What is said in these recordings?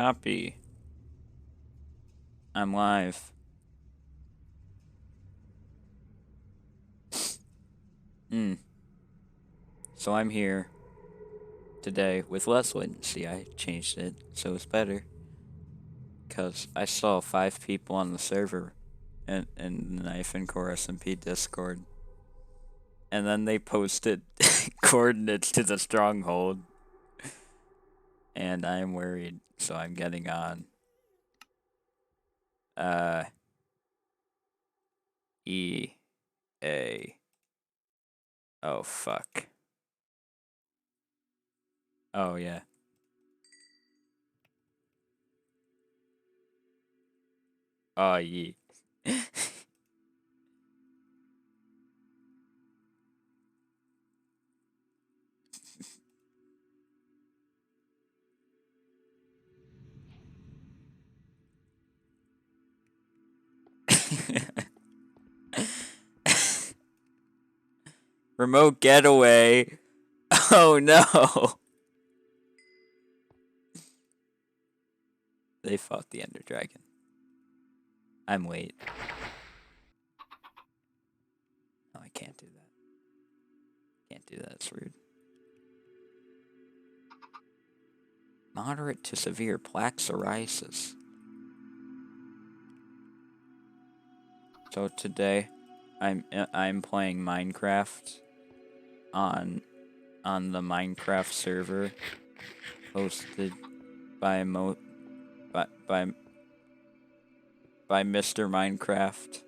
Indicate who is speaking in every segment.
Speaker 1: Copy. I'm live. So I'm here today with less latency. I changed it so it's better. Because I saw 5 people on the server in the Nyfencore SMP Discord. And then they posted coordinates to the stronghold. And I'm worried, so I'm getting on. E A. Oh, fuck. Oh, yeah. Oh, yeah. Remote getaway. Oh, no. They fought the Ender Dragon. I'm late. No, I can't do that. Can't do that, it's rude. Moderate to severe plaque psoriasis. So today, I'm playing Minecraft on the Minecraft server hosted by by Mr. Minecraft.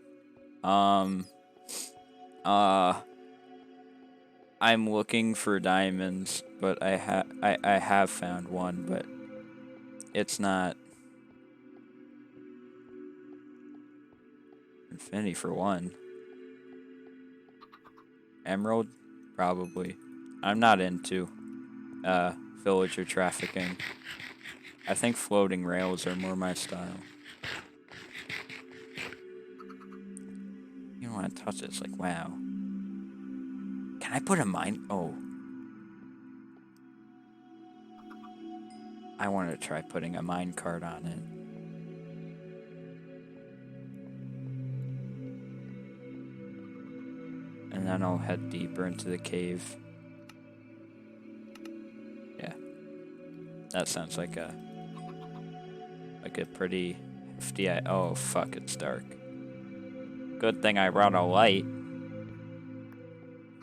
Speaker 1: I'm looking for diamonds, but I have found one, but it's not infinity for one. Emerald? Probably. I'm not into villager trafficking. I think floating rails are more my style. You don't want to touch it, it's like, wow. Can I put a mine? Oh. I wanted to try putting a mine cart on it. And then I'll head deeper into the cave. Yeah. That sounds like a pretty hefty... Oh, fuck, it's dark. Good thing I brought a light.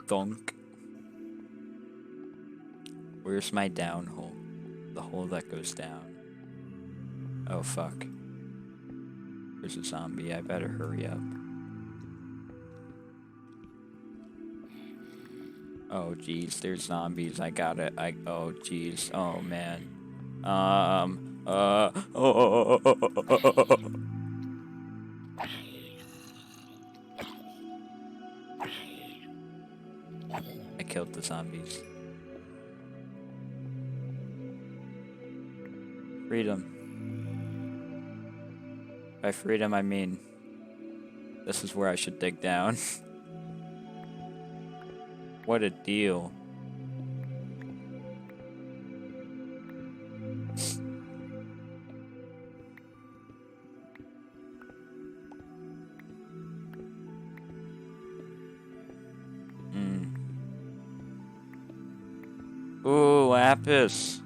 Speaker 1: Thunk. Where's my down hole? The hole that goes down. Oh, fuck. There's a zombie. I better hurry up. Oh, jeez. There's zombies. I got it. Oh, jeez. Oh, man. I killed the zombies. Freedom. By freedom, I mean this is where I should dig down. What a deal. Ooh, lapis.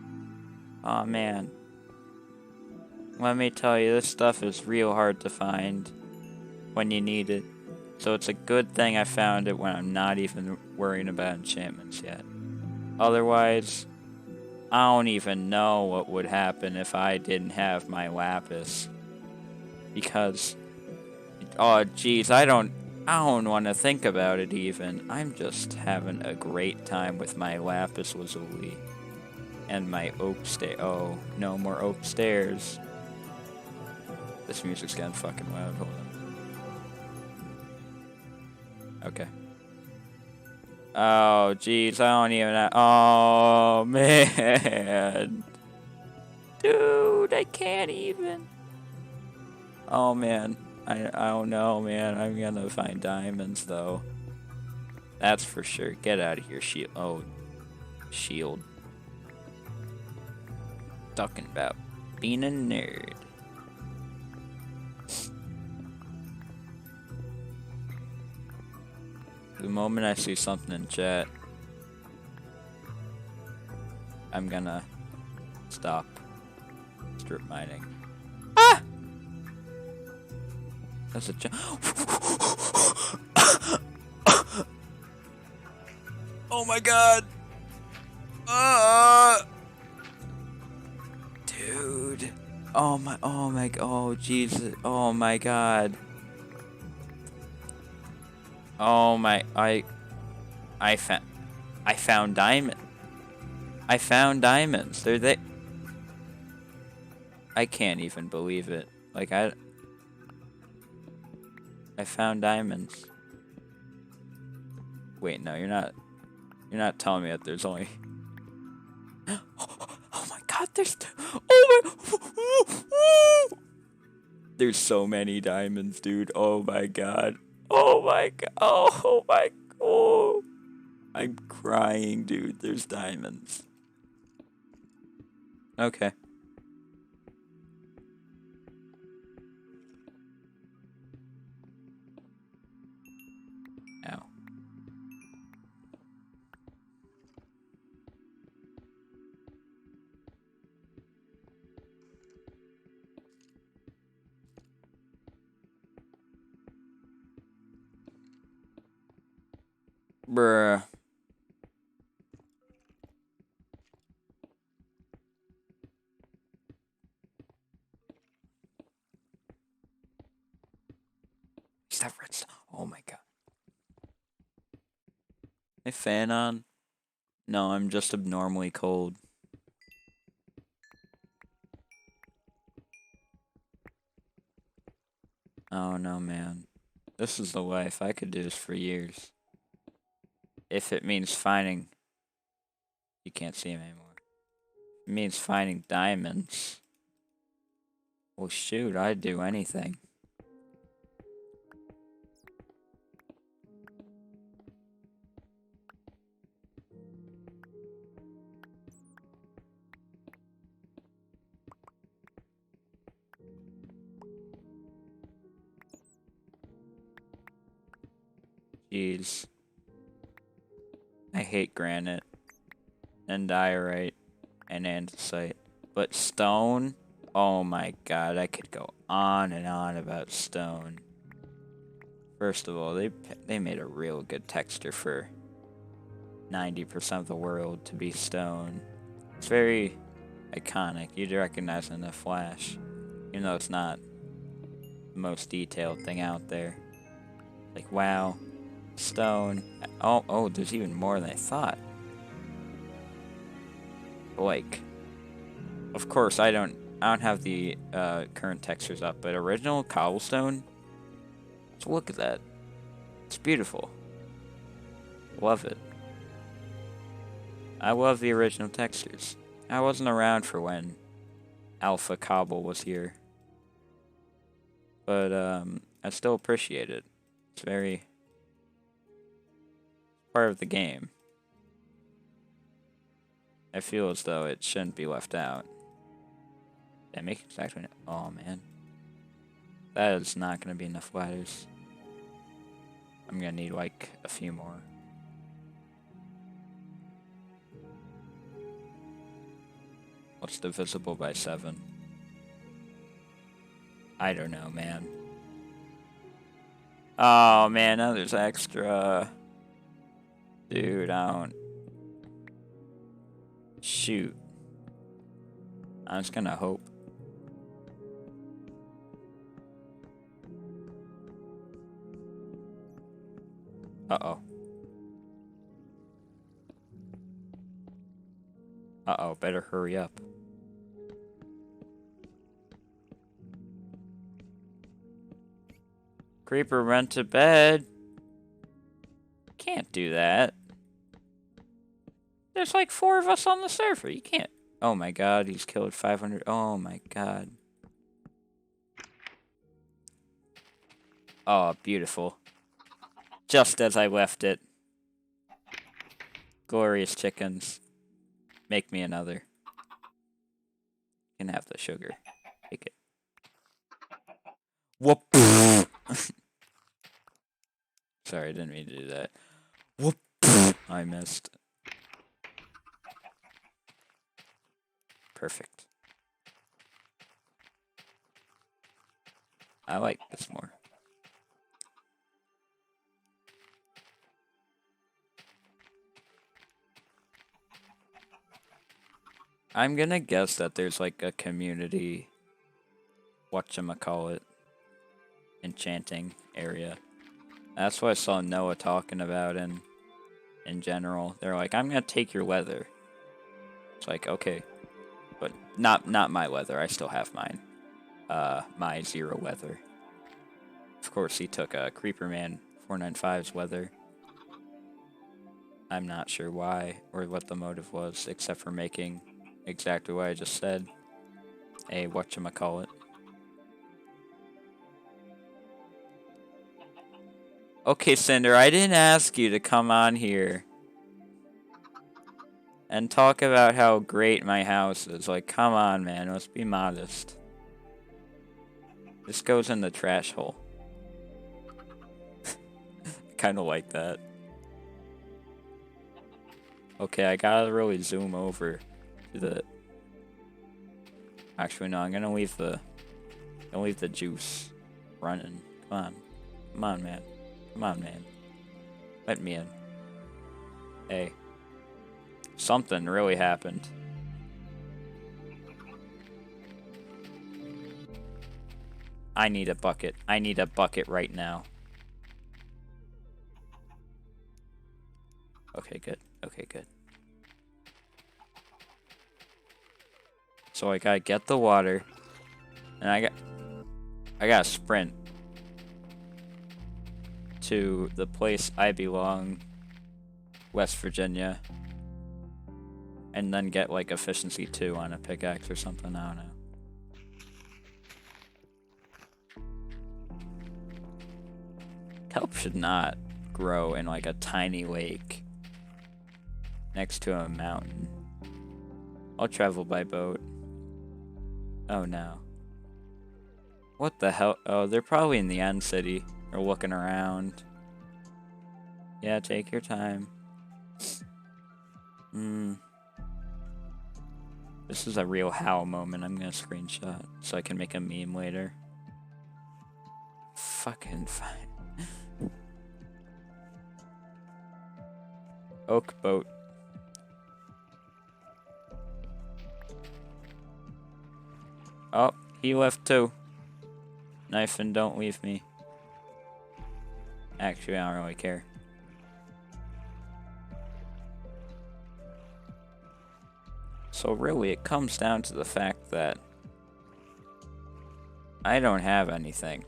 Speaker 1: Aw, man. Let me tell you, this stuff is real hard to find when you need it. So it's a good thing I found it when I'm not even worrying about enchantments yet. Otherwise, I don't even know what would happen if I didn't have my lapis. Because, oh jeez, I don't want to think about it even. I'm just having a great time with my lapis lazuli. And my oak stair. Oh, no more oak stairs. This music's getting fucking loud. Hold on. Okay. Oh, jeez, I don't even have... Oh, man. Dude, I can't even. Oh, man. I don't know, man. I'm gonna find diamonds, though. That's for sure. Get out of here, shield. Oh, shield. Talking about being a nerd. The moment I see something in chat, I'm gonna stop strip mining. Ah! That's a oh my god! Dude. Oh Jesus. Oh my god. Oh my, I found diamond. I found diamonds. I can't even believe it. Like I found diamonds. Wait, no, you're not telling me that there's only oh my god, there's there's so many diamonds, dude. Oh my god. Oh my god. Oh my god. I'm crying, dude. There's diamonds. Okay. Ow. Bruh. Is that redstone? Oh my god. Hey, fan on? No, I'm just abnormally cold. Oh no, man. This is the life. I could do this for years. If it means finding... You can't see him anymore. It means finding diamonds. Well, shoot, I'd do anything. Jeez. I hate granite. And diorite. And andesite. But stone? Oh my god, I could go on and on about stone. First of all, they made a real good texture for 90% of the world to be stone. It's very iconic. You'd recognize it in a flash. Even though it's not the most detailed thing out there. Like, wow. Stone. Oh, there's even more than I thought. Like, of course, I don't have the current textures up, but original cobblestone. So look at that. It's beautiful. Love it. I love the original textures. I wasn't around for when Alpha Cobble was here, but I still appreciate it. It's very part of the game. I feel as though it shouldn't be left out. Did I make exactly... Oh, man. That is not going to be enough ladders. I'm going to need, like, a few more. What's divisible by 7? I don't know, man. Oh, man, now there's extra. Dude, I don't... Shoot. I'm just gonna hope. Uh-oh. Uh-oh, better hurry up. Creeper went to bed. Can't do that. There's like 4 of us on the server. You can't. Oh my god, he's killed 500. Oh my god. Oh, beautiful. Just as I left it. Glorious chickens. Make me another. can have the sugar. Take it. Whoop. Sorry, I didn't mean to do that. Whoop. I missed. Perfect. I like this more. I'm gonna guess that there's like a community, whatchamacallit, enchanting area. That's what I saw Noah talking about in general. They're like, I'm gonna take your leather. It's like, okay. But not my leather, I still have mine. My 0 leather. Of course he took Creeperman 495's leather. I'm not sure why or what the motive was, except for making exactly what I just said. A whatchamacallit. Okay, Cinder, I didn't ask you to come on here and talk about how great my house is. Like, come on, man, let's be modest. This goes in the trash hole. Kind of like that. Okay, I gotta really zoom over to the... Actually, no, I'm gonna leave the juice running. Come on. Come on, man. Come on, man. Let me in. Hey. Something really happened. I need a bucket. I need a bucket right now. Okay, good. Okay, good. So I gotta get the water. And I gotta sprint to the place I belong, West Virginia. And then get like efficiency 2 on a pickaxe or something, I don't know. Kelp should not grow in like a tiny lake next to a mountain. I'll travel by boat. Oh no. What the hell? Oh, they're probably in the end city. Or looking around. Yeah, take your time. This is a real how moment. I'm gonna screenshot so I can make a meme later. Fucking fine. Oak boat. Oh, he left too. Knife and don't leave me. Actually, I don't really care. So really, it comes down to the fact that I don't have anything.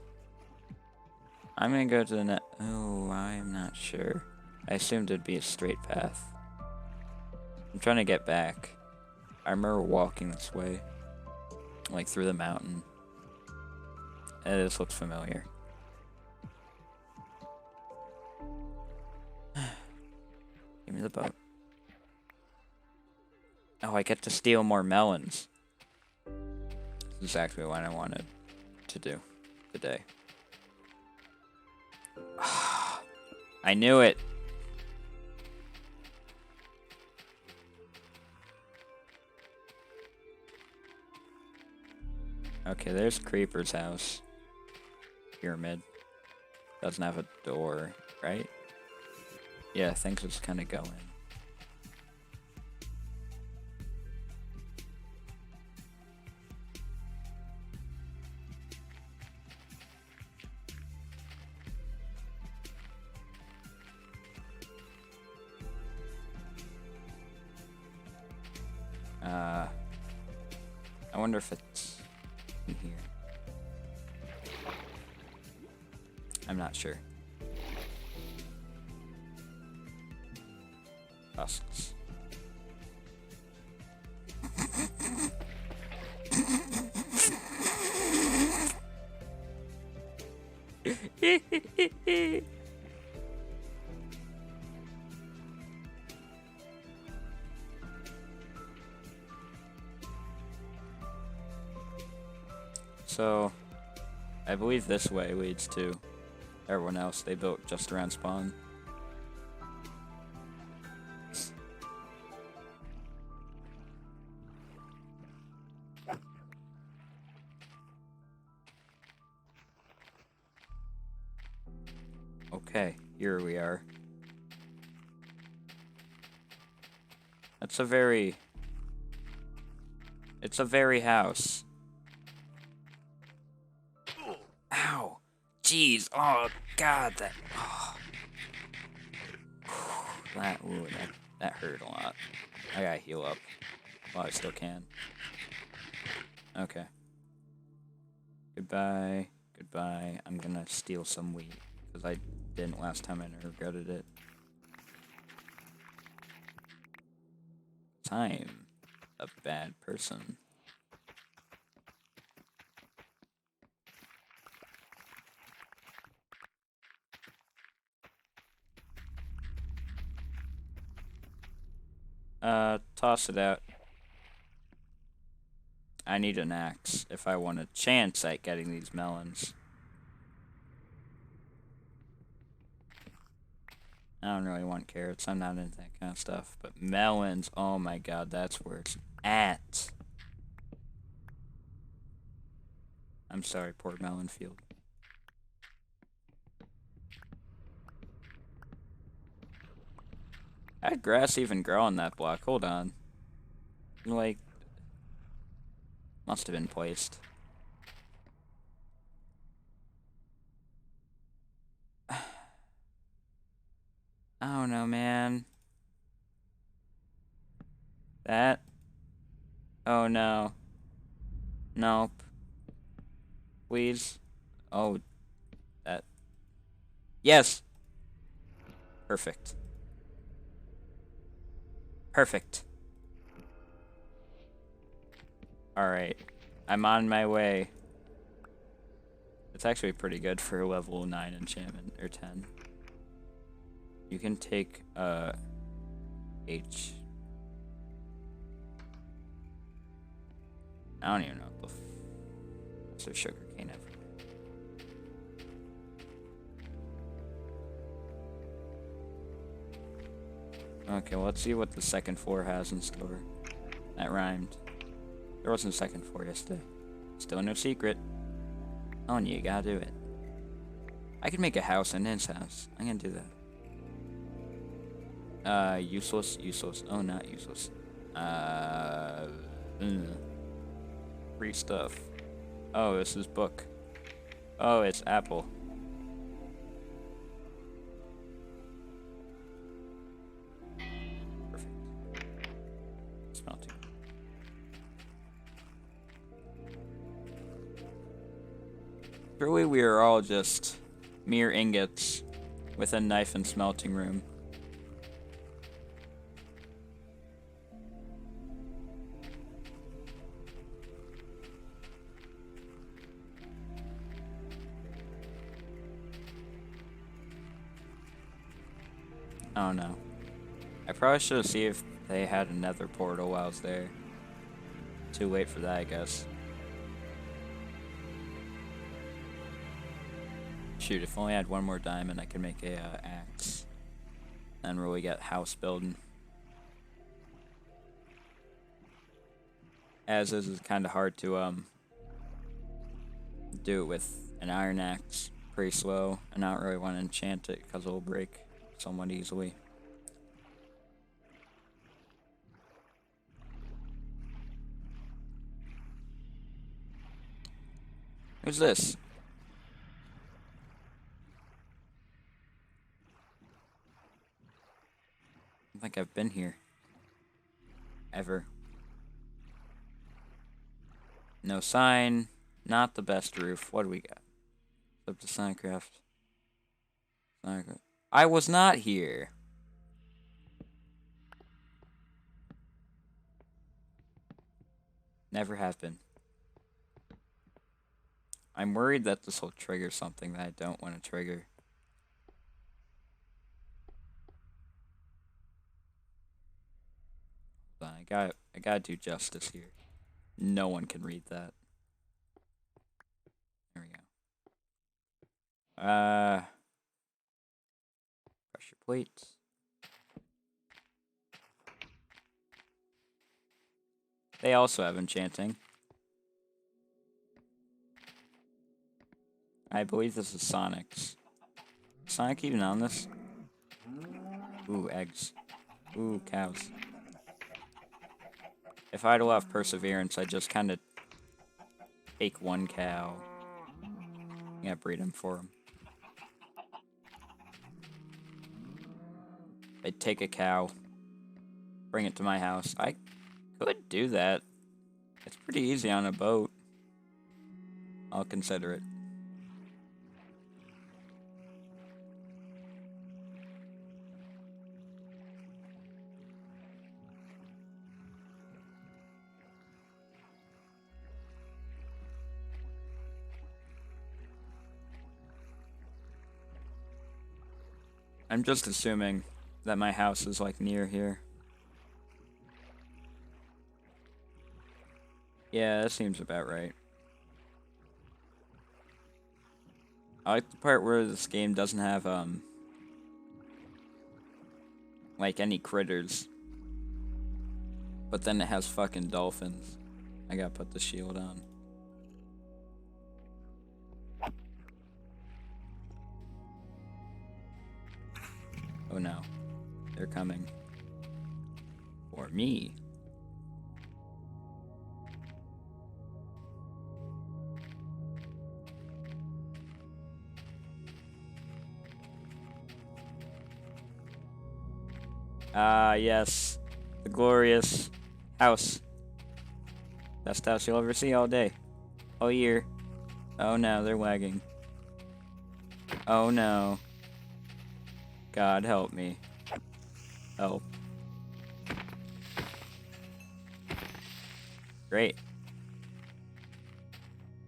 Speaker 1: I'm gonna go to the net. Oh, I'm not sure. I assumed it'd be a straight path. I'm trying to get back. I remember walking this way. Like through the mountain. And this looks familiar. Give me the boat. Oh, I get to steal more melons. This is exactly what I wanted to do today. I knew it. Okay, there's Creeper's house. Pyramid. Doesn't have a door, right? Yeah, things just kind of go in. I wonder if it's in here. I'm not sure. Husks. So, I believe this way leads to everyone else they built just around spawn. Okay, here we are. It's a very house. Ow! Jeez! Oh God! That hurt a lot. I gotta heal up while I still can. Okay. Goodbye. Goodbye. I'm gonna steal some wheat because I didn't last time and I regretted it. I'm a bad person. Toss it out. I need an axe if I want a chance at getting these melons. I don't really want carrots. I'm not into that kind of stuff. But melons, oh my god, that's where it's at. I'm sorry, poor melon field. How did grass even grow on that block? Hold on. Like, must have been placed. I don't know, man. That? Oh no. Nope. Please. Oh, that. Yes! Perfect. Perfect. Alright. I'm on my way. It's actually pretty good for a level 9 enchantment, or 10. You can take, H. I don't even know what the what's their sugar cane ever. Okay, well, let's see what the second floor has in store. That rhymed. There wasn't a second floor yesterday. Still no secret. Oh, and you gotta do it. I could make a house in his house. I'm gonna do that. Useless, useless. Oh, not useless. Free stuff. Oh, this is book. Oh, it's apple. Perfect. Smelting. Truly, we are all just mere ingots with a knife and smelting room. I don't know. I probably should have seen if they had a nether portal while I was there. Too late for that, I guess. Shoot, if only I had one more diamond, I could make a axe. And really get house building. As is, it's kind of hard to do it with an iron axe. Pretty slow, and I don't really want to enchant it because it'll break somewhat easily. Who's this? I don't think I've been here. Ever. No sign. Not the best roof. What do we got? Up to Minecraft. I was not here. Never have been. I'm worried that this will trigger something that I don't want to trigger. But I gotta do justice here. No one can read that. Pressure plates. They also have enchanting. I believe this is Sonic's. Is Sonic even on this? Ooh, eggs. Ooh, cows. If I had a lot of perseverance, I'd just kind of take one cow. Yeah, breed him for him. I'd take a cow, bring it to my house. I could do that. It's pretty easy on a boat. I'll consider it. I'm just assuming that my house is like near here. Yeah, that seems about right. I like the part where this game doesn't have, like any critters. But then it has fucking dolphins. I gotta put the shield on. Oh no. They're coming. For me. Ah, yes. The glorious house. Best house you'll ever see all day. All year. Oh no, they're lagging. Oh no. God help me. Help. Great.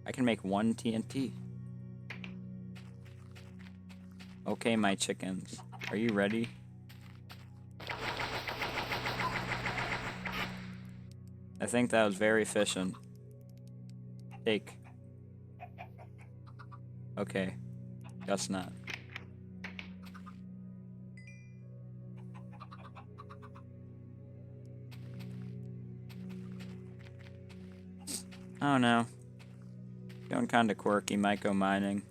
Speaker 1: I can make one TNT. Okay, my chickens. Are you ready? I think that was very efficient. Take. Okay. Guess not. Oh no. Going kinda quirky, might go mining.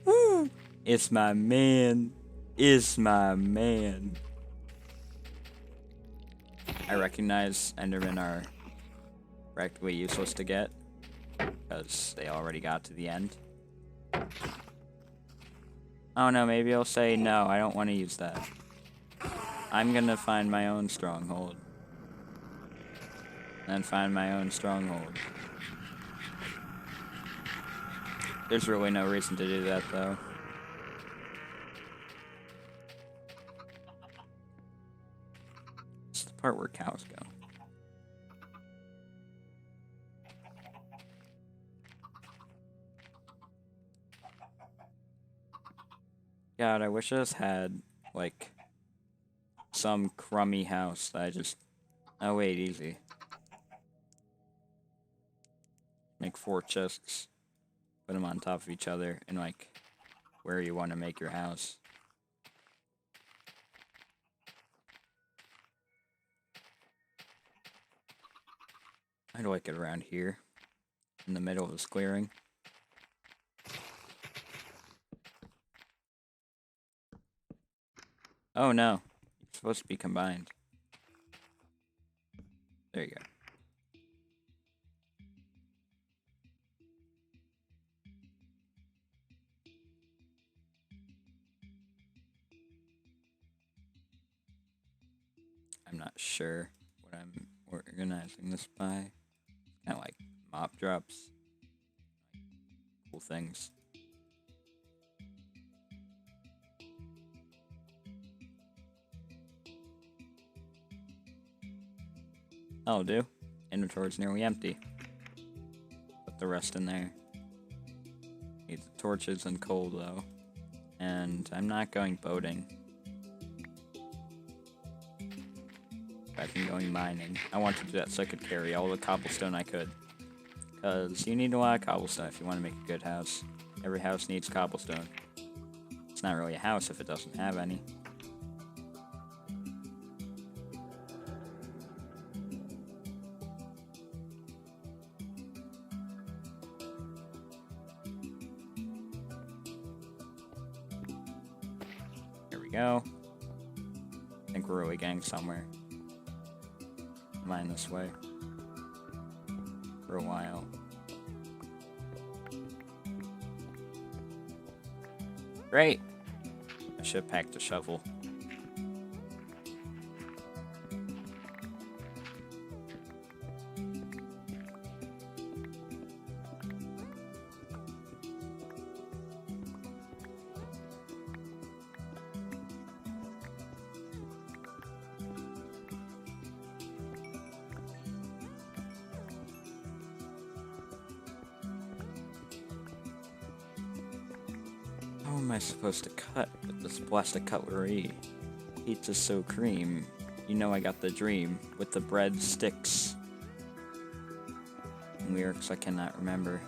Speaker 1: Woo! It's my man. It's my man. I recognize Endermen are practically useless to get, because they already got to the end. Oh no, maybe I'll say no, I don't want to use that. I'm gonna find my own stronghold. And find my own stronghold. There's really no reason to do that, though. It's the part where cows go. God, I wish I just had, like, some crummy house that I just... Oh, wait, easy. Make 4 chests. Put them on top of each other, and, like, where you want to make your house. I'd like it around here, in the middle of this clearing. Oh no, it's supposed to be combined. There you go. I'm not sure what I'm organizing this by. Kind of like mop drops. Cool things. That'll do. Inventory's nearly empty. Put the rest in there. Need the torches and coal though. And I'm not going boating. Back in going mining. I want to do that so I could carry all the cobblestone I could. Because you need a lot of cobblestone if you want to make a good house. Every house needs cobblestone. It's not really a house if it doesn't have any. There we go. I think we're really getting somewhere. Mine this way. For a while. Great! I should have packed a shovel. How am I supposed to cut with this plastic cutlery? Pizza's so cream. You know I got the dream with the bread sticks. Lyrics I cannot remember.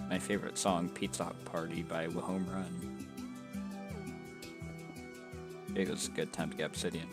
Speaker 1: My favorite song, Pizza Hut Party by Home Run. It was a good time to get obsidian.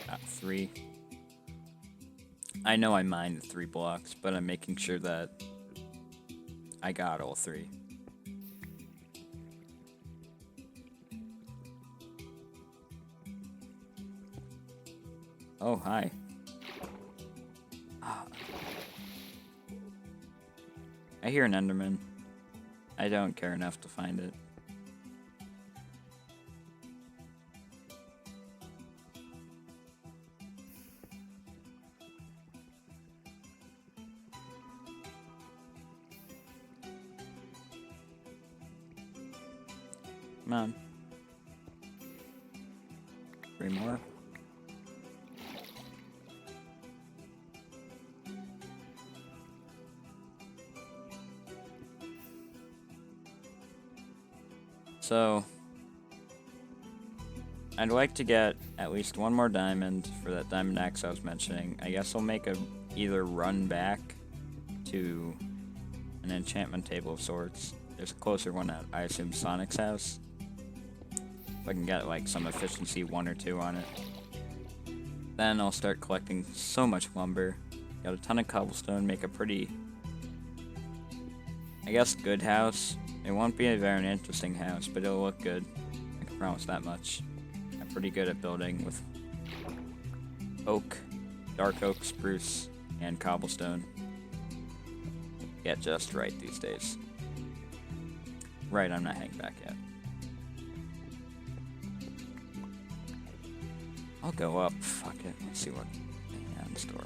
Speaker 1: Got 3. I know I mined 3 blocks, but I'm making sure that I got all 3. Oh, hi. I hear an Enderman. I don't care enough to find it. Come on. 3 more. So, I'd like to get at least 1 more diamond for that diamond axe I was mentioning. I guess I'll make a either run back to an enchantment table of sorts. There's a closer one at, I assume, Sonic's house. If I can get like some efficiency 1 or 2 on it. Then I'll start collecting so much lumber. Got a ton of cobblestone, make a pretty, I guess, good house. It won't be a very interesting house, but it'll look good. I can promise that much. I'm pretty good at building with oak, dark oak, spruce, and cobblestone. Get just right these days. Right, I'm not heading back yet. I'll go up. Fuck it. Let's see what they have in store.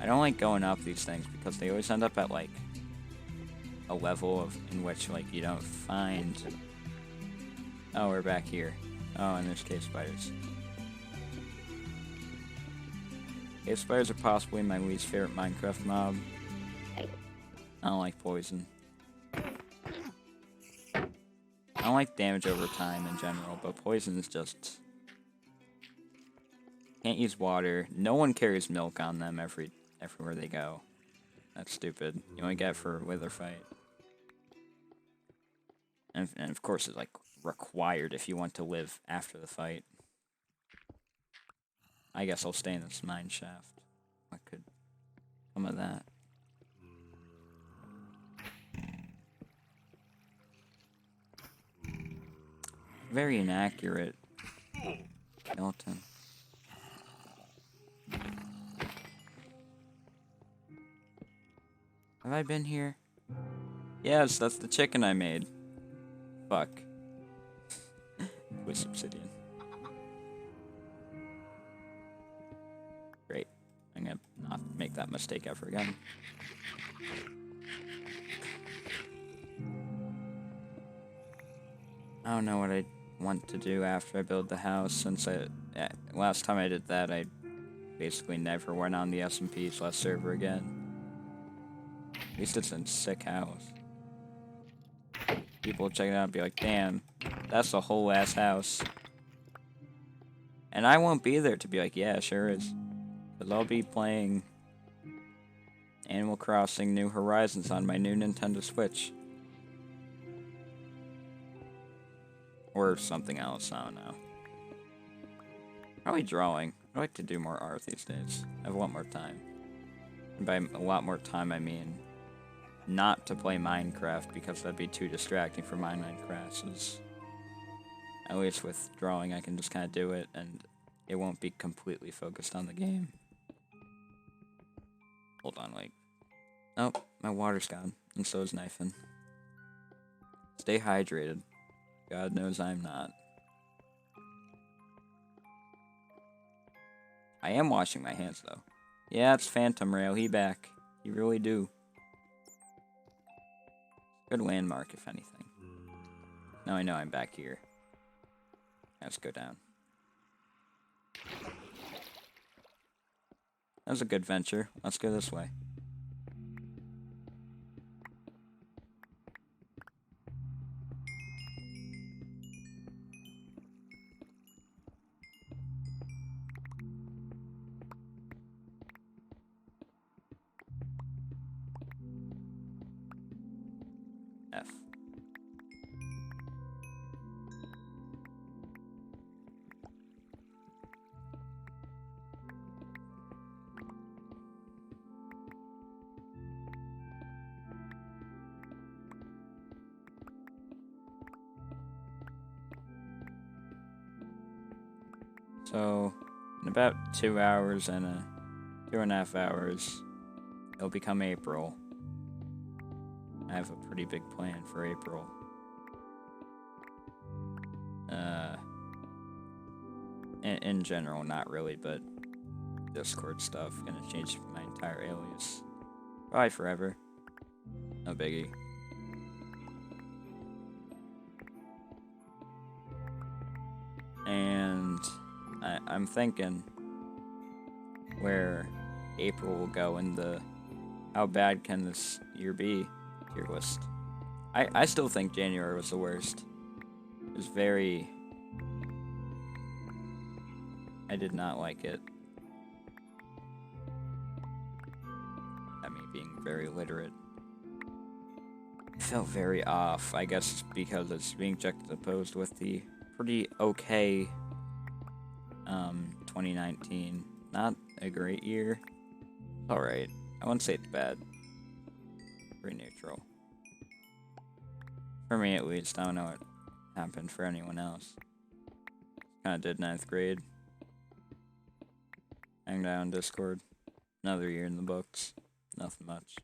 Speaker 1: I don't like going up these things because they always end up at like a level of in which like you don't find. Oh, we're back here. Oh, and there's cave spiders. Cave spiders are possibly my least favorite Minecraft mob. I don't like poison. I don't like damage over time in general, but poison is just... Can't use water. No one carries milk on them everywhere they go. That's stupid. You only get it for a wither fight. And of course it's like required if you want to live after the fight. I guess I'll stay in this mine shaft. What could come of that? Very inaccurate. Skeleton. Have I been here? Yes, that's the chicken I made. Fuck. With obsidian. Great. I'm gonna not make that mistake ever again. I don't know what I want to do after I build the house, since last time I did that, I basically never went on the SMP/server again. At least it's a sick house. People check it out and be like, damn, that's a whole ass house. And I won't be there to be like, yeah, sure is. Because I'll be playing Animal Crossing New Horizons on my new Nintendo Switch. Or something else, I don't know. Probably drawing. I'd like to do more art these days. I have a lot more time. And by a lot more time, I mean not to play Minecraft, because that'd be too distracting for my Minecraft. At least with drawing, I can just kind of do it, and it won't be completely focused on the game. Hold on, wait. Oh, my water's gone, and so is Nyfen. Stay hydrated. God knows I'm not. I am washing my hands, though. Yeah, it's Phantom Rail. He back. He really do. Good landmark, if anything. Now I know I'm back here. Let's go down. That was a good venture. Let's go this way. F. So, in about 2 hours and 2.5 hours, it'll become April. I have a pretty big plan for April. In general, not really, but Discord stuff. Gonna change my entire alias. Probably forever. No biggie. And I'm thinking where April will go in the how bad can this year be tier list. I still think January was the worst. It was very... I did not like it. I mean, being very literate. It felt very off, I guess because it's being juxtaposed with the pretty okay 2019. Not a great year. Alright. I wouldn't say it's bad. Pretty neutral. For me at least. I don't know what happened for anyone else. Kinda did 9th grade. Hanged out on Discord. Another year in the books. Nothing much.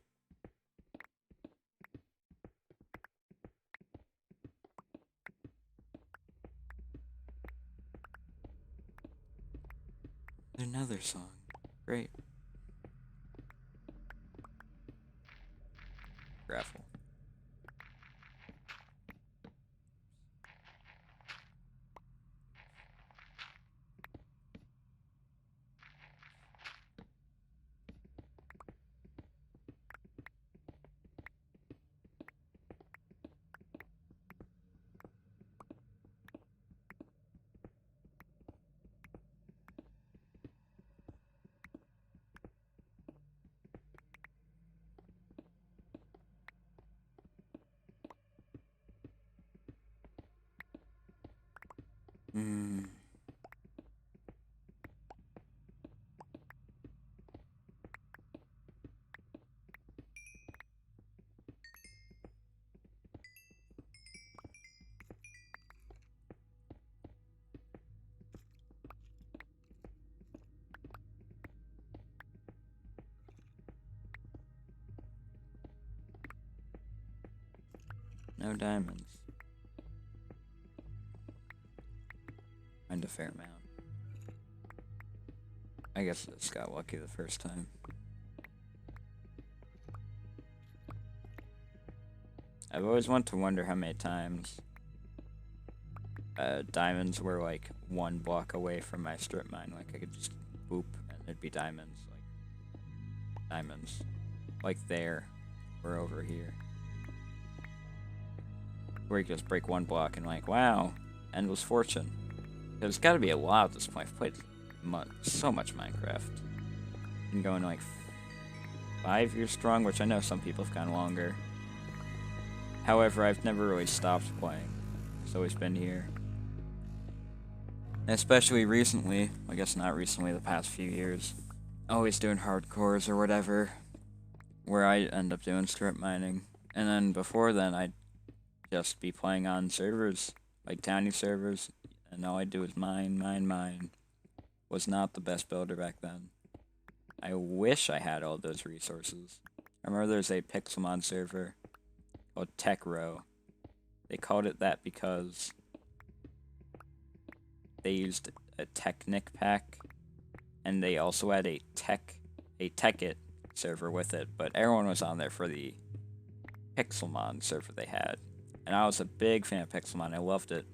Speaker 1: Another song. Great. Raffle. No diamonds. And a fair amount. I guess I just got lucky the first time. I've always wanted to wonder how many times diamonds were like 1 block away from my strip mine. Like I could just boop and it'd be diamonds. Like diamonds. Like there. Or over here. Where you just break 1 block and like, wow, endless fortune. There's gotta be a lot at this point. I've played so much Minecraft. Been going like 5 years strong, which I know some people have gone longer. However, I've never really stopped playing. It's always been here. And especially recently, I guess not recently, the past few years, always doing hardcores or whatever, where I end up doing strip mining. And then before then, I'd just be playing on servers, like tiny servers, and all I'd do is mine. Was not the best builder back then. I wish I had all those resources. I remember there's a Pixelmon server called Tech Row. They called it that because they used a Technic pack, and they also had a Tekkit server with it, but everyone was on there for the Pixelmon server they had. And I was a big fan of Pixelmon, I loved it.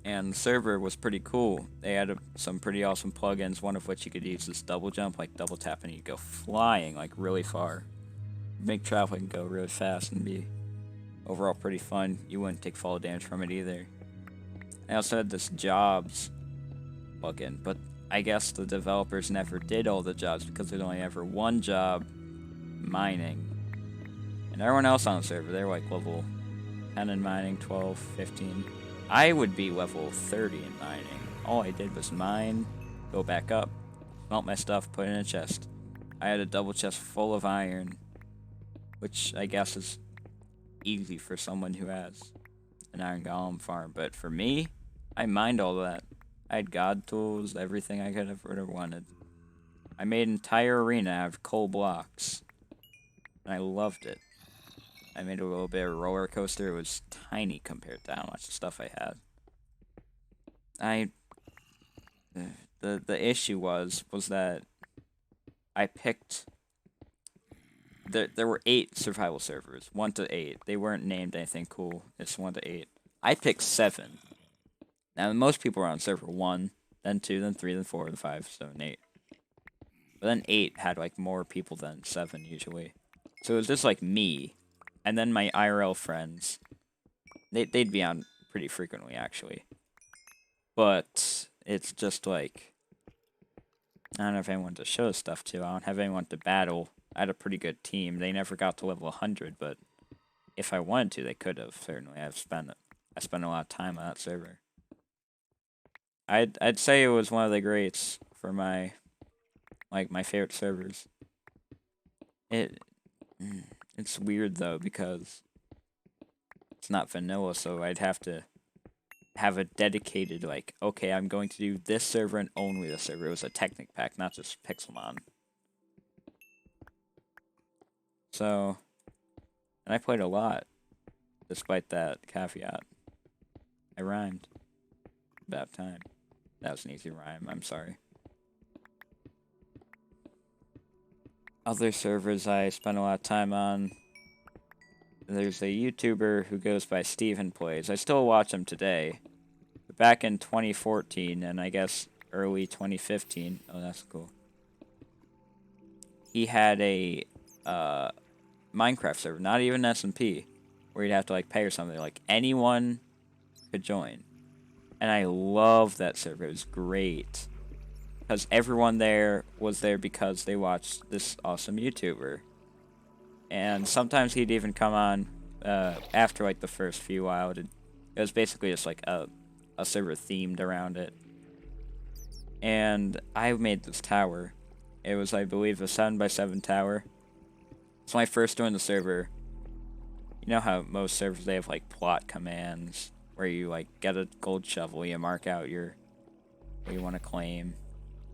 Speaker 1: And the server was pretty cool. They had some pretty awesome plugins, one of which you could use this double jump, like double tap, and you go flying like really far. Make traveling go really fast and be overall pretty fun. You wouldn't take fall damage from it either. I also had this jobs plugin, but I guess the developers never did all the jobs because there's only ever one job, mining. And everyone else on the server, they're like level 10 in mining, 12, 15. I would be level 30 in mining. All I did was mine, go back up, smelt my stuff, put it in a chest. I had a double chest full of iron, which I guess is easy for someone who has an iron golem farm. But for me, I mined all that. I had god tools, everything I could have ever wanted. I made an entire arena out of coal blocks, and I loved it. I made a little bit of a roller coaster. It was tiny compared to how much stuff I had. The issue was that I picked. There were 8 survival servers, 1 to 8. They weren't named anything cool. It's 1 to 8. I picked 7. Now most people were on server 1, then 2, then 3, then 4, then 5, 7, 8. But then 8 had like more people than 7 usually. So it was just like me. And then my IRL friends, they'd be on pretty frequently, actually. But it's just like, I don't have anyone to show stuff to. I don't have anyone to battle. I had a pretty good team. They never got to level 100, but if I wanted to, they could have. Certainly, I spent a lot of time on that server. I'd say it was one of the greats for my favorite servers. It's weird though because it's not vanilla, so I'd have to have a dedicated like, okay, I'm going to do this server and only this server. It was a Technic pack, not just Pixelmon. So, and I played a lot, despite that caveat. I rhymed. About time. That was an easy rhyme, I'm sorry. Other servers I spent a lot of time on. There's a YouTuber who goes by Steven Plays. I still watch him today. But back in 2014 and I guess early 2015. Oh, that's cool. He had a Minecraft server, not even SMP, where you'd have to like pay or something. Like anyone could join. And I love that server. It was great. Because everyone there was there because they watched this awesome YouTuber. And sometimes he'd even come on after like the first few while. It was basically just like a server themed around it. And I made this tower. It was, I believe, a 7x7 tower. So when I first joined the server, you know how most servers, they have like plot commands where you like get a gold shovel, you mark out what you want to claim.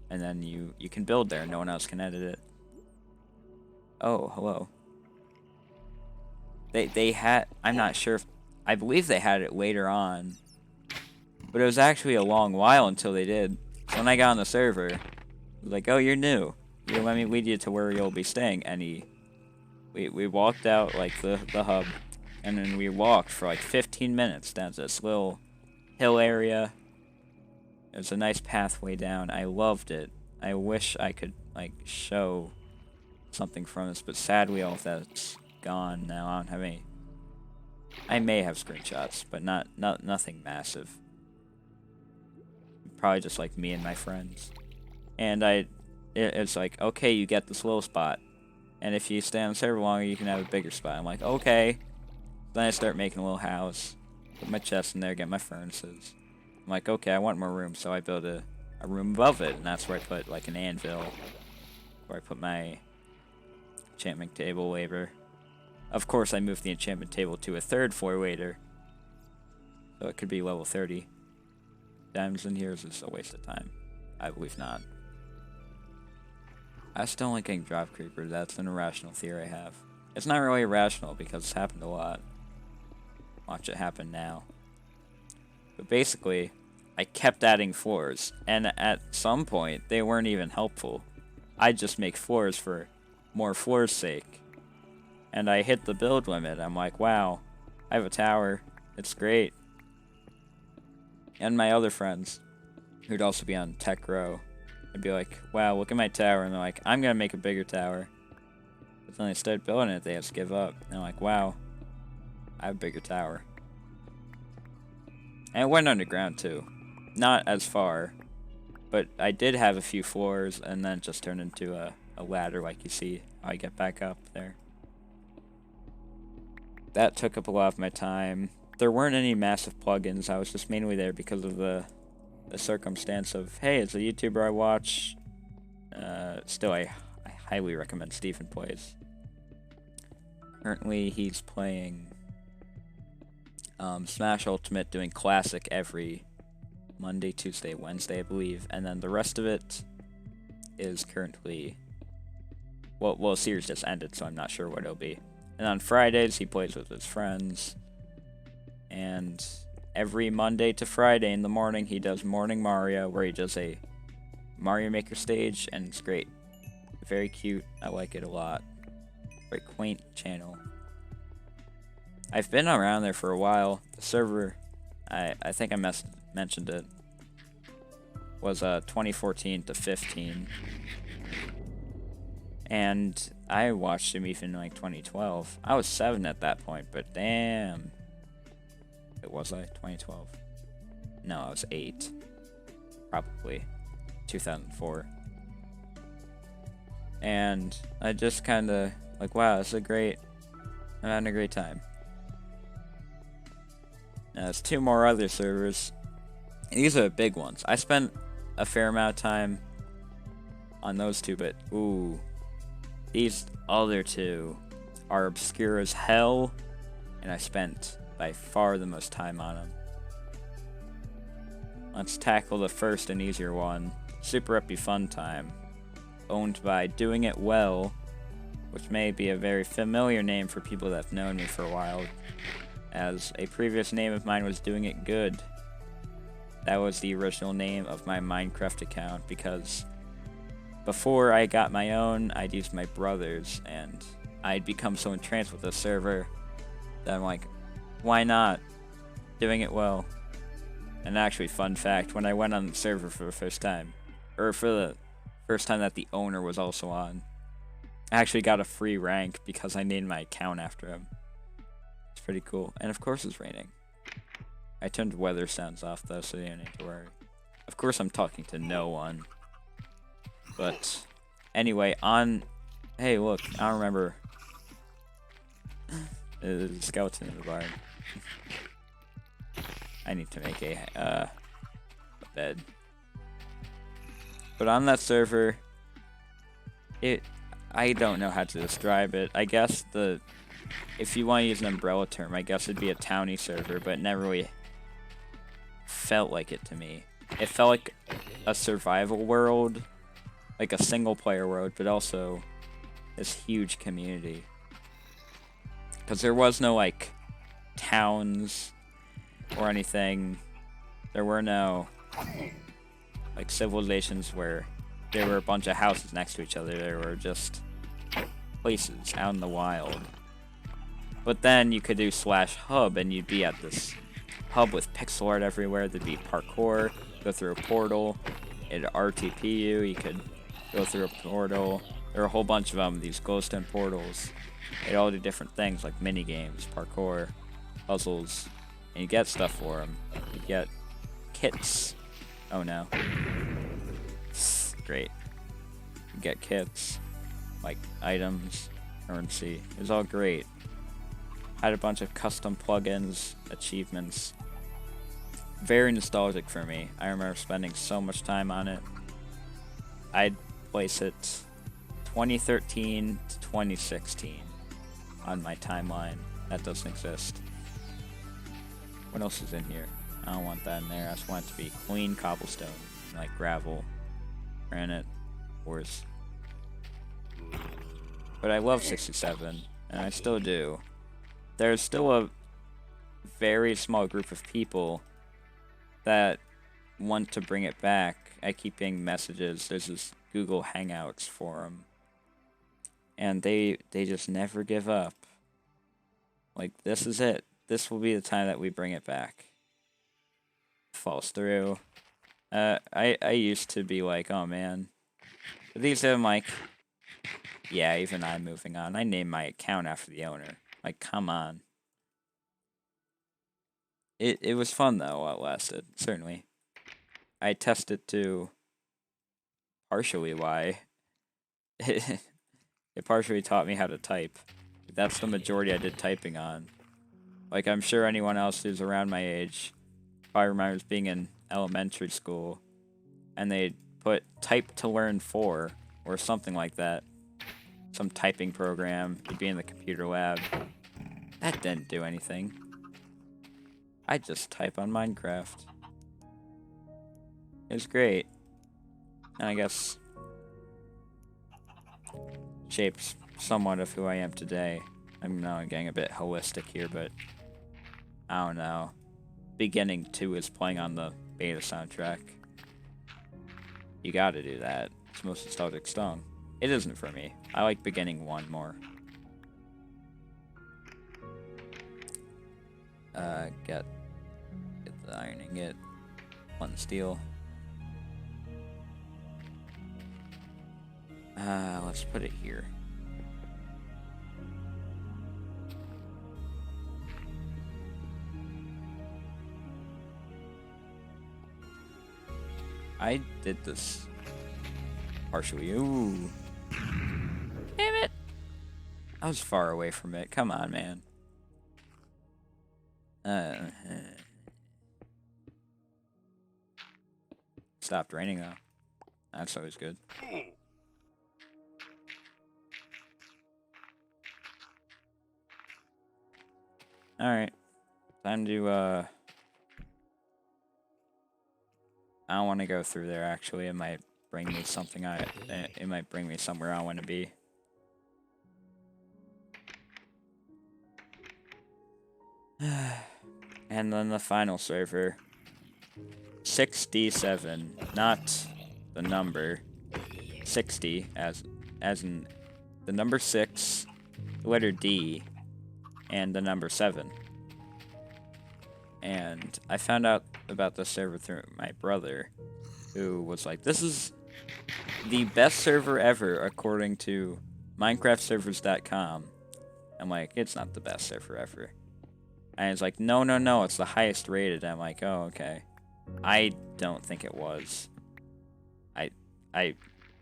Speaker 1: And then you can build there. No one else can edit it. Oh, hello. They had... I'm not sure if... I believe they had it later on. But it was actually a long while until they did. So when I got on the server, it was like, oh, you're new. You let me lead you to where you'll be staying. And we walked out, like, the hub. And then we walked for like 15 minutes down to this little hill area. It was a nice pathway down. I loved it. I wish I could, like, show something from this, but sadly all of that's gone now. I don't have any. I may have screenshots, but nothing massive. Probably just like me and my friends. And it's like, okay, you get this little spot, and if you stay on the server longer, you can have a bigger spot. I'm like, okay. Then I start making a little house, put my chest in there, get my furnaces. I'm like, okay, I want more room, so I build a room above it, and that's where I put like an anvil, where I put my enchantment table later. Of course, I moved the enchantment table to a 3rd floor later, so it could be level 30. Diamonds in here is just a waste of time. I believe not. I still like getting drop creeper. That's an irrational theory I have. It's not really irrational because it's happened a lot. Watch it happen now. But basically, I kept adding floors, and at some point, they weren't even helpful. I just make floors for more floors' sake. And I hit the build limit. I'm like, wow, I have a tower. It's great. And my other friends, who'd also be on Tech Row, I'd be like, wow, look at my tower. And they're like, I'm going to make a bigger tower. But then they started building it, they just give up. And they're like, wow, I have a bigger tower. And it went underground too. Not as far, but I did have a few floors, and then it just turned into a ladder like you see how I get back up there. That took up a lot of my time. There weren't any massive plugins. I was just mainly there because of the circumstance of, hey, it's a YouTuber I watch. Still, I highly recommend Stephen Plays. Currently, he's playing Smash Ultimate, doing Classic every Monday, Tuesday, Wednesday, I believe. And then the rest of it is currently... Well, the series just ended, so I'm not sure what it'll be. And on Fridays, he plays with his friends. And every Monday to Friday in the morning, he does Morning Mario, where he does a Mario Maker stage, and it's great. Very cute. I like it a lot. Very quaint channel. I've been around there for a while. The server, I think I mentioned it, was 2014 to 15. And I watched him even in like 2012. I was 7 at that point, but damn. It was I? 2012? No, I was 8. Probably. 2004. And I just kind of like, wow, this is I'm having a great time. Now, there's 2 more other servers. These are the big ones. I spent a fair amount of time on those 2, but ooh. These other 2 are obscure as hell, and I spent by far the most time on them. Let's tackle the first and easier one. Super Epi Fun Time, owned by Doing It Well, which may be a very familiar name for people that have known me for a while, as a previous name of mine was Doing It Good. That was the original name of my Minecraft account, because before I got my own, I'd used my brother's, and I'd become so entranced with the server that I'm like, why not? Doing It Well. And actually, fun fact, when I went on the server for the first time, or for the first time that the owner was also on, I actually got a free rank because I named my account after him. It's pretty cool. And of course it's raining. I turned weather sounds off though, so you don't need to worry. Of course I'm talking to no one. But anyway, hey, look, I don't remember. There's a skeleton in the barn. I need to make a bed. But on that server, I don't know how to describe it. I guess if you want to use an umbrella term, I guess it'd be a towny server, but it never really felt like it to me. It felt like a survival world, like a single player world, but also this huge community. Because there was no like towns or anything. There were no like civilizations where there were a bunch of houses next to each other. There were just places out in the wild. But then you could do /hub and you'd be at this hub with pixel art everywhere. There'd be parkour, go through a portal, it'd RTP you, you could go through a portal. There are a whole bunch of them, these glowstone portals. They all do different things like mini games, parkour, puzzles, and you get stuff for them. You get kits. Oh no. Great. You get kits, like items, currency. It was all great. Had a bunch of custom plugins, achievements. Very nostalgic for me. I remember spending so much time on it. I'd place it 2013 to 2016 on my timeline. That doesn't exist. What else is in here? I don't want that in there. I just want it to be clean cobblestone, like gravel, granite, ores. But I love 67, and I still do. There's still a very small group of people that want to bring it back. I keep getting messages. There's this Google Hangouts forum, and they just never give up. Like, this is it. This will be the time that we bring it back. Falls through. I used to be like, oh man. But these are like, yeah, even I'm moving on. I named my account after the owner. Like, come on. It was fun though while it lasted, certainly. I tested to partially why. It partially taught me how to type. That's the majority I did typing on. Like, I'm sure anyone else who's around my age probably remembers being in elementary school and they'd put type to learn 4 or something like that. Some typing program. You'd be in the computer lab. That didn't do anything. I just type on Minecraft. It was great. And I guess shapes somewhat of who I am today. I'm now getting a bit holistic here, but I don't know. Beginning 2 is playing on the beta soundtrack. You gotta do that. It's the most nostalgic song. It isn't for me. I like Beginning 1 more. Get the iron ingot. One steel. Let's put it here. I did this partially. Ooh. Damn it! I was far away from it. Come on, man. Stopped raining, though. That's always good. Alright. Time to, I don't want to go through there, actually. It might bring me something it might bring me somewhere I want to be. And then the final server. 67, not the number. 60, as in the number 6, the letter D, and the number 7. And I found out about this server through my brother, who was like, this is the best server ever according to MinecraftServers.com. I'm like, it's not the best server ever. And he's like, no, no, no, it's the highest rated. I'm like, oh, okay. I don't think it was. I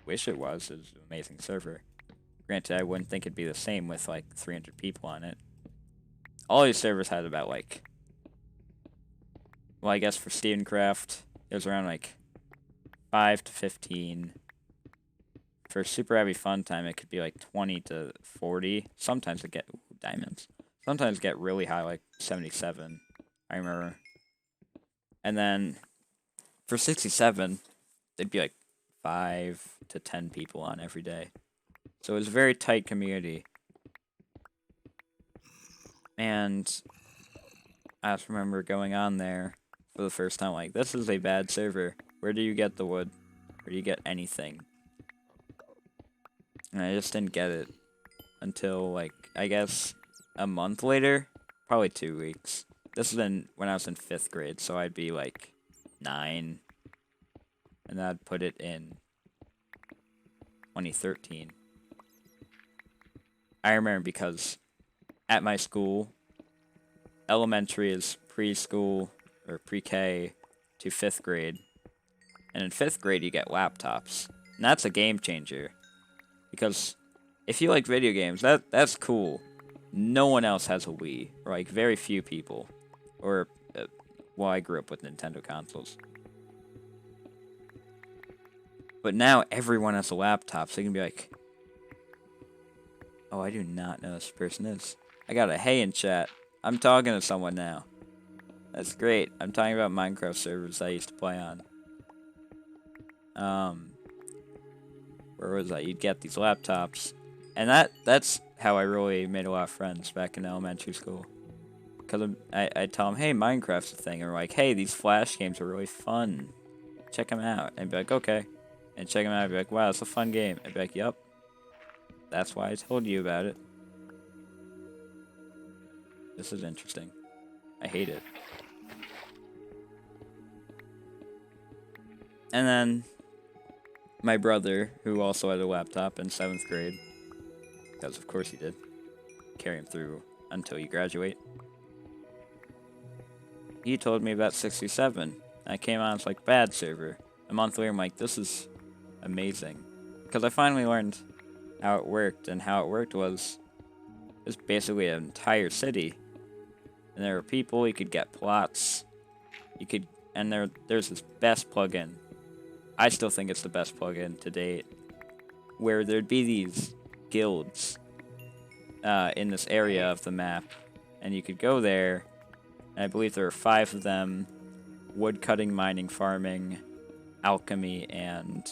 Speaker 1: wish it was. It was an amazing server. Granted, I wouldn't think it'd be the same with, like, 300 people on it. All these servers had about, like... Well, I guess for StevenCraft, it was around, like, 5 to 15. For Super Heavy Fun Time, it could be, like, 20 to 40. Sometimes it get... Ooh, diamonds. Sometimes get really high, like 77. I remember. And then for 67, it'd be like 5 to 10 people on every day. So it was a very tight community. And I just remember going on there for the first time, like, this is a bad server. Where do you get the wood? Where do you get anything? And I just didn't get it until, like, I guess a month later, probably 2 weeks. This is when I was in 5th grade, so I'd be like 9, and I'd put it in 2013. I remember because at my school, elementary is preschool or pre-K to 5th grade, and in 5th grade you get laptops, and that's a game changer. Because if you like video games, that's cool. No one else has a Wii, or like very few people. Or, well, I grew up with Nintendo consoles. But now everyone has a laptop, so you can be like, oh, I do not know who this person is. I got a hey in chat. I'm talking to someone now. That's great. I'm talking about Minecraft servers I used to play on. Where was I? You'd get these laptops. And that's how I really made a lot of friends back in elementary school. Because I tell them, hey, Minecraft's a thing. Or like, hey, these Flash games are really fun. Check them out. And be like, okay. And check them out and be like, wow, it's a fun game. And be like, yep. That's why I told you about it. This is interesting. I hate it. And then my brother, who also had a laptop in 7th grade, because of course he did, carry him through until you graduate. He told me about 67. I came on as like bad server. A month later, I'm like, this is amazing, because I finally learned how it worked, and how it worked was basically an entire city, and there were people. You could get plots. You could, and there's this best plugin. I still think it's the best plugin to date, where there'd be these guilds in this area of the map, and you could go there, and I believe there are 5 of them: woodcutting, mining, farming, alchemy, and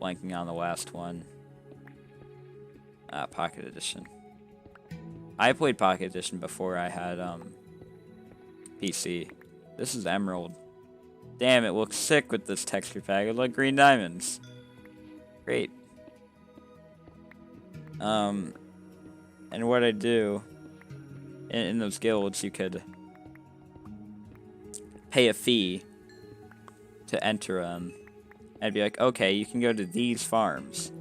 Speaker 1: blanking on the last one. Pocket Edition. I played Pocket Edition before I had PC. This is Emerald. Damn, it looks sick with this texture pack. It's like green diamonds. Great. And what I do in those guilds, you could pay a fee to enter them. I'd be like, okay, you can go to these farms.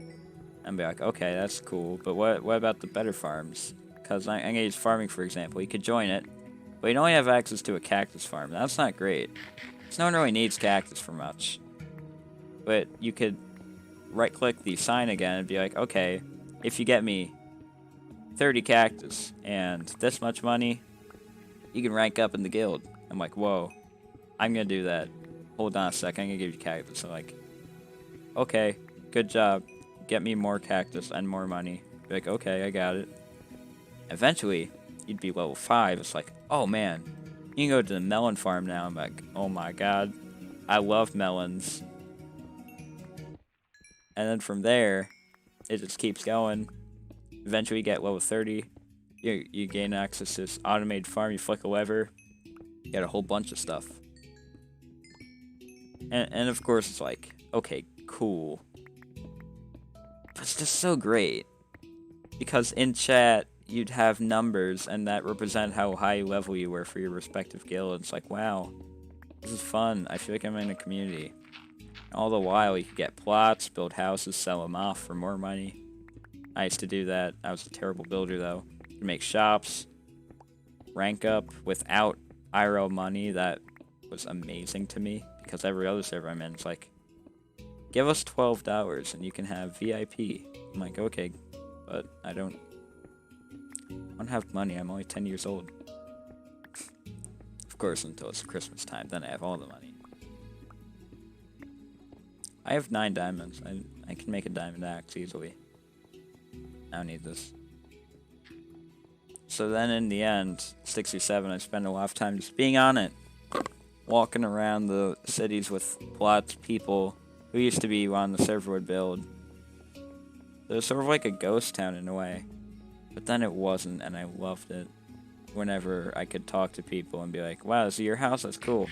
Speaker 1: And be like, okay, that's cool, but what about the better farms? Because I'm going to use farming, for example. You could join it, but you only have access to a cactus farm. That's not great. So no one really needs cactus for much. But you could right-click the sign again and be like, okay, if you get me 30 cactus and this much money, you can rank up in the guild. I'm like, whoa, I'm going to do that. Hold on a second, I'm going to give you cactus. So like, okay, good job. Get me more cactus and more money. Be like, okay, I got it. Eventually, you'd be level 5. It's like, oh man, you can go to the melon farm now. I'm like, oh my god, I love melons. And then from there, it just keeps going. Eventually, you get level 30. You gain access to this automated farm. You flick a lever, you get a whole bunch of stuff. And of course, it's like, okay, cool. But it's just so great. Because in chat, you'd have numbers, and that represent how high level you were for your respective guild. It's like, wow, this is fun. I feel like I'm in a community. All the while, you could get plots, build houses, sell them off for more money. I used to do that. I was a terrible builder, though. You make shops, rank up without IRL money. That was amazing to me, because every other server I'm in, it's like, give us $12 and you can have VIP. I'm like, okay, but I don't have money. I'm only 10 years old. Of course, until it's Christmas time, then I have all the money. I have 9 diamonds. I can make a diamond axe easily. I don't need this. So then in the end, 67, I spent a lot of time just being on it. Walking around the cities with lots of people who used to be on the server would build. It was sort of like a ghost town in a way. But then it wasn't, and I loved it. Whenever I could talk to people and be like, wow, this is your house? That's cool.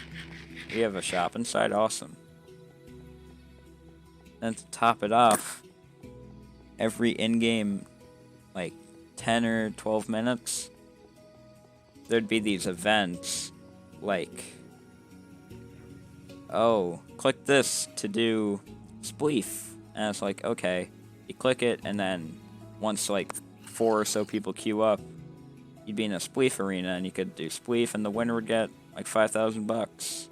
Speaker 1: You have a shop inside? Awesome. And to top it off, every in-game, like, 10 or 12 minutes, there'd be these events like, oh, click this to do spleef. And it's like, okay, you click it, and then once like 4 or so people queue up, you'd be in a spleef arena, and you could do spleef, and the winner would get like $5,000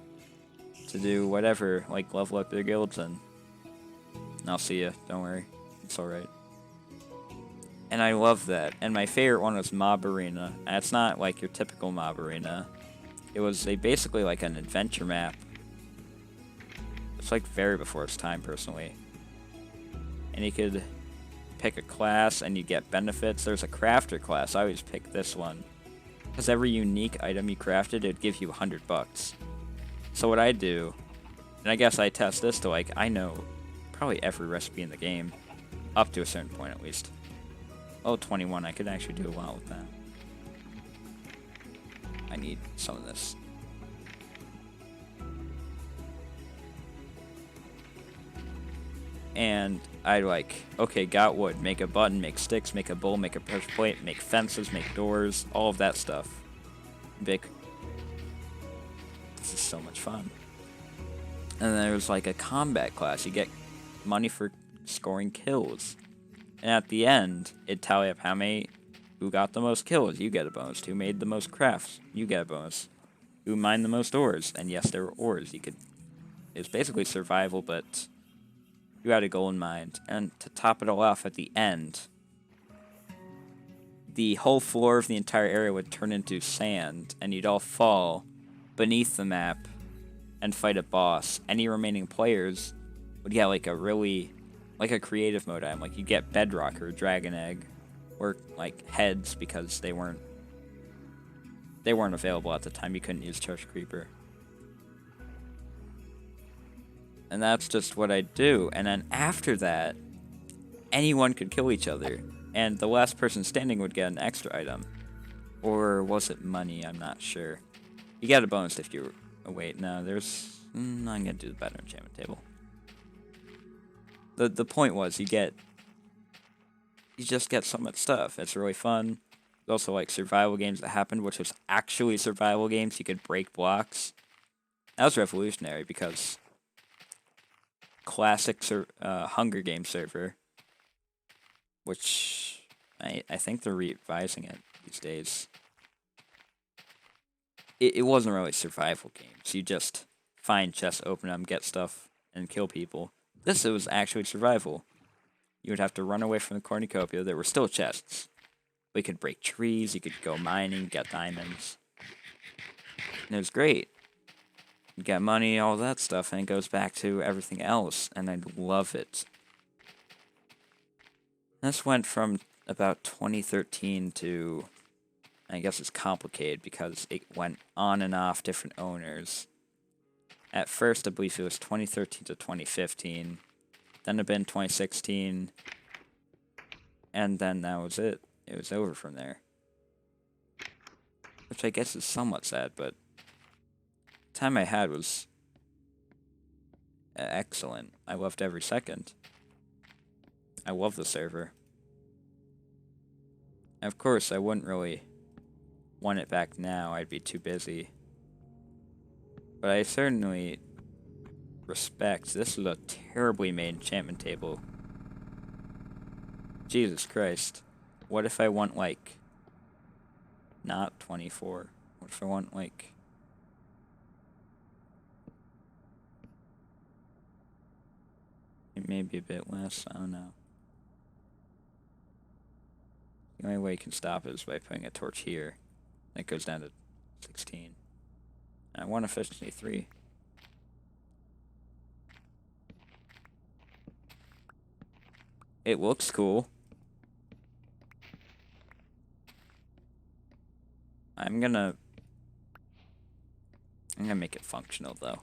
Speaker 1: to do whatever, like level up their guilds, and I'll see ya. Don't worry, it's all right. And I love that. And my favorite one was Mob Arena. And it's not like your typical Mob Arena. It was basically like an adventure map. It's like very before its time, personally. And you could pick a class and you get benefits. There's a crafter class. I always pick this one, because every unique item you crafted, it'd give you $100. So what I do, and I guess I test this to like, I know probably every recipe in the game, up to a certain point at least. Oh, 21, I could actually do a lot with that. I need some of this. And I like, okay, got wood, make a button, make sticks, make a bowl, make a pressure plate, make fences, make doors, all of that stuff. This is so much fun. And then there's like a combat class. You get money for scoring kills. And at the end, it'd tally up who got the most kills, you get a bonus. Who made the most crafts, you get a bonus. Who mined the most ores, and yes, there were ores. It was basically survival, but you had a goal in mind. And to top it all off at the end, the whole floor of the entire area would turn into sand, and you'd all fall beneath the map and fight a boss. Any remaining players would get like a creative mode item. Like you get bedrock or dragon egg, or like heads, because they weren't available at the time. You couldn't use Church Creeper. And that's just what I do. And then after that, anyone could kill each other, and the last person standing would get an extra item. Or was it money? I'm not sure. You get a bonus if you... Oh, wait, no, there's... I'm gonna do the better enchantment table. The point was, you just get so much stuff. It's really fun. There's also like survival games that happened, which was actually survival games. You could break blocks. That was revolutionary, because classic Hunger Games server, which I think they're revising it these days. It wasn't really survival games. You just find chests, open them, get stuff, and kill people. It was actually survival. You would have to run away from the cornucopia. There were still chests. We could break trees, you could go mining, get diamonds. And it was great. You get money, all that stuff, and it goes back to everything else, and I love it. This went from about 2013 to... I guess it's complicated because it went on and off different owners. At first, I believe it was 2013 to 2015. Then it been 2016. And then that was it. It was over from there. Which I guess is somewhat sad, but the time I had was excellent. I loved every second. I love the server. And of course, I wouldn't really want it back now. I'd be too busy. But I certainly respect. This is a terribly made enchantment table. Jesus Christ. What if I want, like, not 24? What if I want, like... It may be a bit less, I don't know. The only way you can stop it is by putting a torch here. It goes down to 16. And I want efficiency 3. It looks cool. I'm gonna make it functional, though.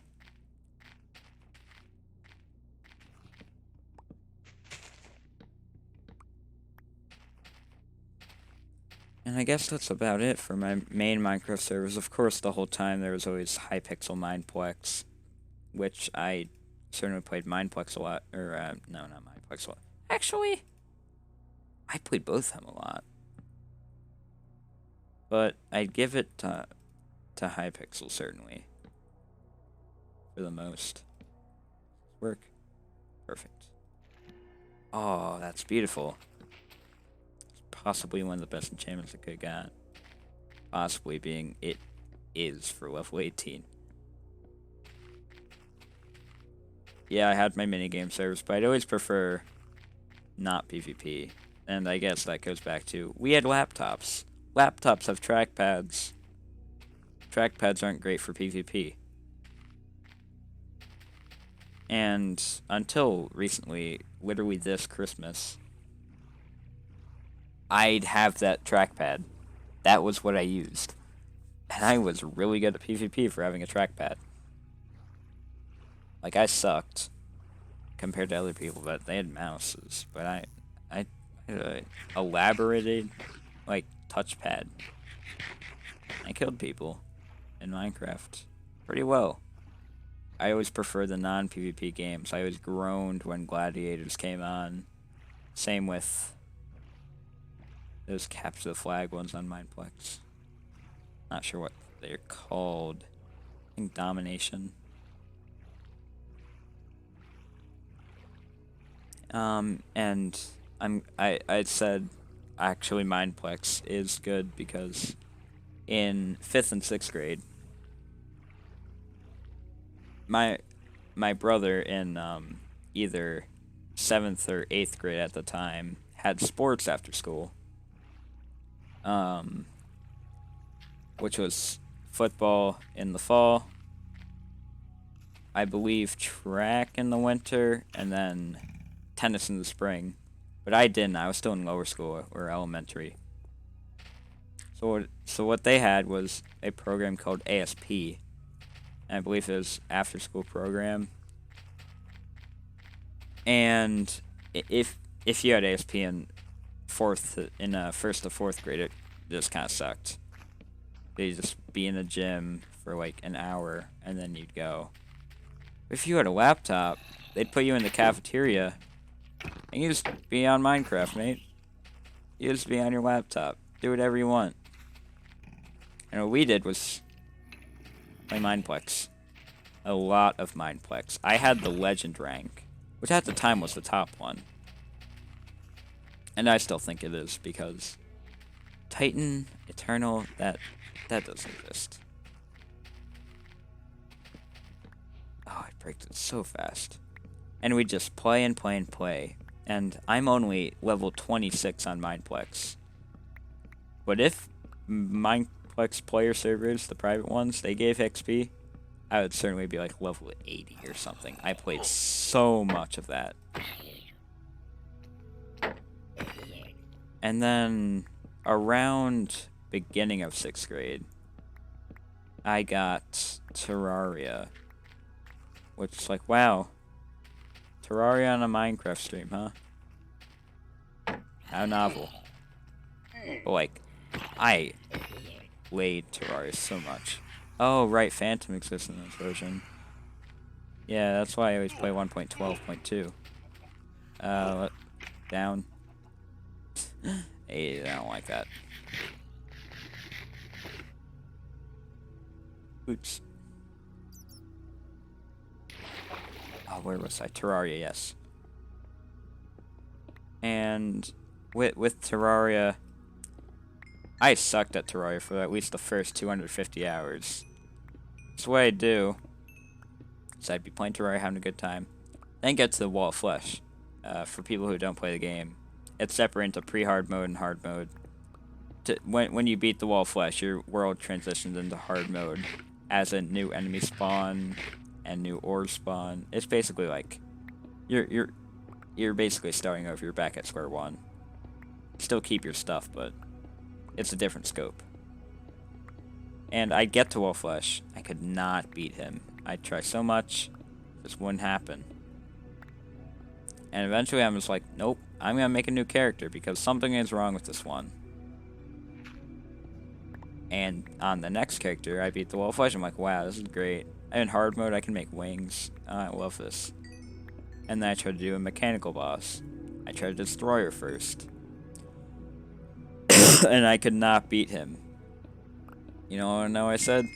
Speaker 1: And I guess that's about it for my main Minecraft servers. Of course, the whole time there was always Hypixel Mineplex, which I certainly played Mineplex a lot. Or, no, not Mineplex a lot. Actually, I played both of them a lot. but I'd give it to Hypixel, certainly. For the most. Work. Perfect. Oh, that's beautiful. It's possibly one of the best enchantments I could have got. Possibly being it is for level 18. Yeah, I had my minigame servers, but I'd always prefer not PvP. And I guess that goes back to, we had laptops. Laptops have trackpads. Trackpads aren't great for PvP. And until recently, literally this Christmas, I'd have that trackpad. That was what I used. And I was really good at PvP for having a trackpad. Like, I sucked compared to other people, but they had mouses. But I had a elaborated, like, touchpad. I killed people in Minecraft pretty well. I always prefer the non-PvP games. I always groaned when Gladiators came on. Same with those capture the flag ones on Mineplex. Not sure what they're called. I think Domination. And I said actually Mineplex is good because in 5th and 6th grade, my brother in either 7th or 8th grade at the time had sports after school. Which was football in the fall, I believe track in the winter, and then tennis in the spring. But I didn't. I was still in lower school or elementary. So what they had was a program called ASP. And I believe it was after school program. And if you had ASP in first to 4th grade, it just kind of sucked. You'd just be in the gym for like an hour, and then you'd go. If you had a laptop, they'd put you in the cafeteria, and you just be on Minecraft, mate. You just be on your laptop. Do whatever you want. And what we did was play Mineplex. A lot of Mineplex. I had the Legend rank, which at the time was the top one. And I still think it is, because Titan, Eternal, that doesn't exist. Oh, I breaked it so fast. And we just play and play and play. And I'm only level 26 on Mineplex. But if Mineplex player servers, the private ones, they gave XP, I would certainly be like level 80 or something. I played so much of that. And then around beginning of 6th grade, I got Terraria. Which is like, wow. Terraria on a Minecraft stream, huh? How novel. But like, I played Terraria so much. Oh, right, Phantom exists in this version. Yeah, that's why I always play 1.12.2. Down. Hey, I don't like that. Oops. Oh, where was I? Terraria, yes. And with Terraria, I sucked at Terraria for at least the first 250 hours. So what I'd do is I'd be playing Terraria, having a good time, then get to the Wall of Flesh. For people who don't play the game, it's separated into pre-hard mode and hard mode. When you beat the Wall of Flesh, your world transitions into hard mode, as a new enemy spawn and new ore spawn. It's basically like you're basically starting over. You're back at square one. Still keep your stuff, but it's a different scope. And I get to Wall of Flesh. I could not beat him. I'd try so much, this wouldn't happen. And eventually I'm just like, nope, I'm gonna make a new character because something is wrong with this one. And on the next character, I beat the Wall of Flesh. I'm like, wow, this is great. In hard mode, I can make wings. I love this. And then I tried to do a mechanical boss. I tried to destroy her first. And I could not beat him. You know I said?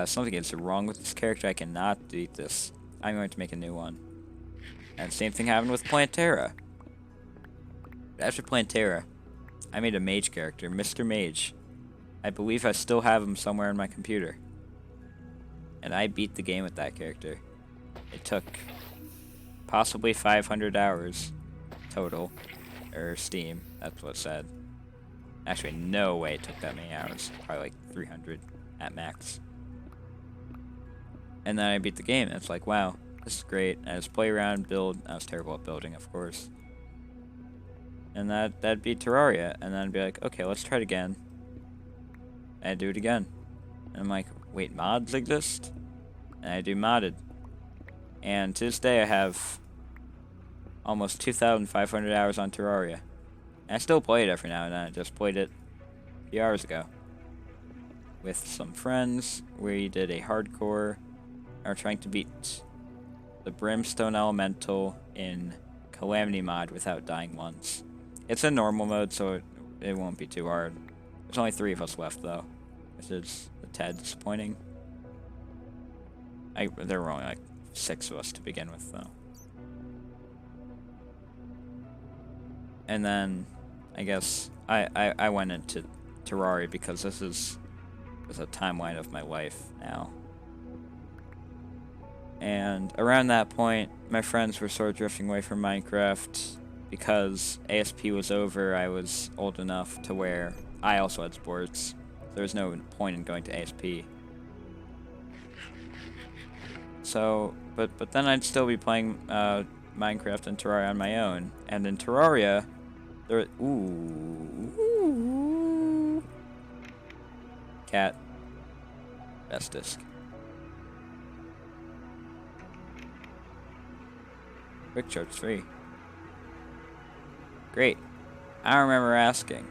Speaker 1: Something is wrong with this character. I cannot delete this. I'm going to make a new one. And same thing happened with Plantera. After Plantera, I made a mage character, Mr. Mage. I believe I still have him somewhere on my computer. And I beat the game with that character. It took possibly 500 hours total. Or Steam, that's what it said. Actually, no way it took that many hours. Probably like 300 at max. And then I beat the game, and it's like, wow, this is great. I just play around, build. I was terrible at building, of course. And that'd be Terraria. And then I'd be like, okay, let's try it again. And I'd do it again. And I'm like, wait, mods exist? And I do modded. And to this day, I have almost 2,500 hours on Terraria. And I still play it every now and then. I just played it a few hours ago. With some friends. We did a hardcore. Are trying to beat the Brimstone Elemental in Calamity mod without dying once. It's a normal mode, so it won't be too hard. There's only 3 of us left, though, which is a tad disappointing. There were only like 6 of us to begin with, though. And then, I guess, I went into Terraria because this is a timeline of my life now. And around that point, my friends were sort of drifting away from Minecraft because ASP was over. I was old enough to where I also had sports. There was no point in going to ASP. So, but then I'd still be playing Minecraft and Terraria on my own. And in Terraria, there... Ooh. Cat. Best disc. Quick charge 3. Great. I don't remember asking.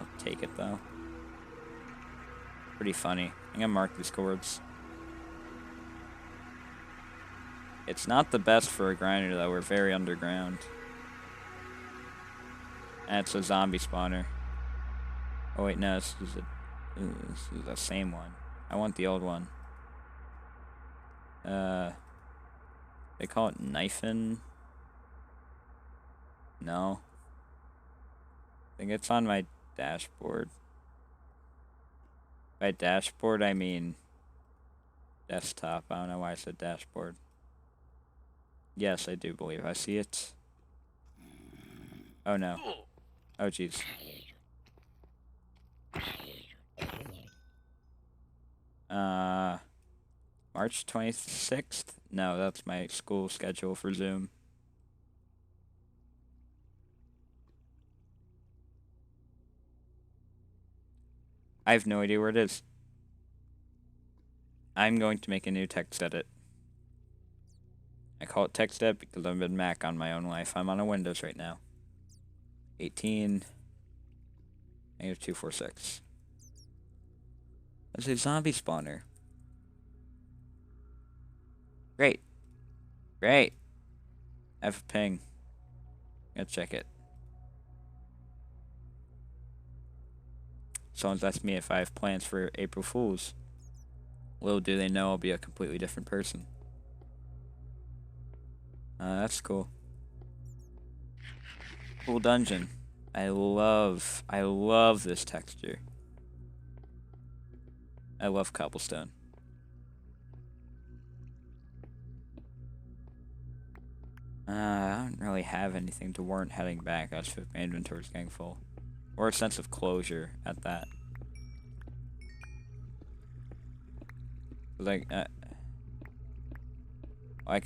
Speaker 1: I'll take it though. Pretty funny. I'm gonna mark these chords. It's not the best for a grinder though. We're very underground. And it's a zombie spawner. Oh wait, no, this is the same one. I want the old one. They call it Nyfen. No. I think it's on my dashboard. By dashboard, I mean desktop. I don't know why I said dashboard. Yes, I do believe I see it. Oh no. Oh jeez. March 26th? No, that's my school schedule for Zoom. I have no idea where it is. I'm going to make a new text edit. I call it text edit because I'm in Mac on my own life. I'm on a Windows right now. 18 -246. That's a zombie spawner. Great. Great. I have a ping. Let's check it. Someone's asked me if I have plans for April Fools. Little do they know I'll be a completely different person. That's cool. Cool dungeon. I love this texture. I love cobblestone. I don't really have anything to warrant heading back. I just feel like my inventory's getting full. Or a sense of closure at that. Like,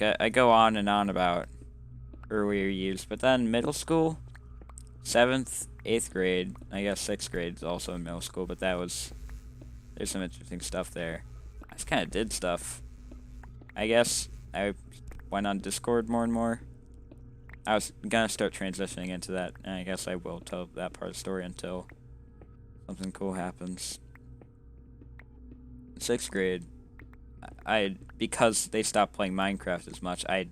Speaker 1: I go on and on about earlier years, but then middle school, 7th, 8th grade, I guess 6th grade is also in middle school, but there's some interesting stuff there. I just kind of did stuff. I guess I went on Discord more and more. I was gonna start transitioning into that, and I guess I will tell that part of the story until something cool happens. 6th grade, because they stopped playing Minecraft as much, I'd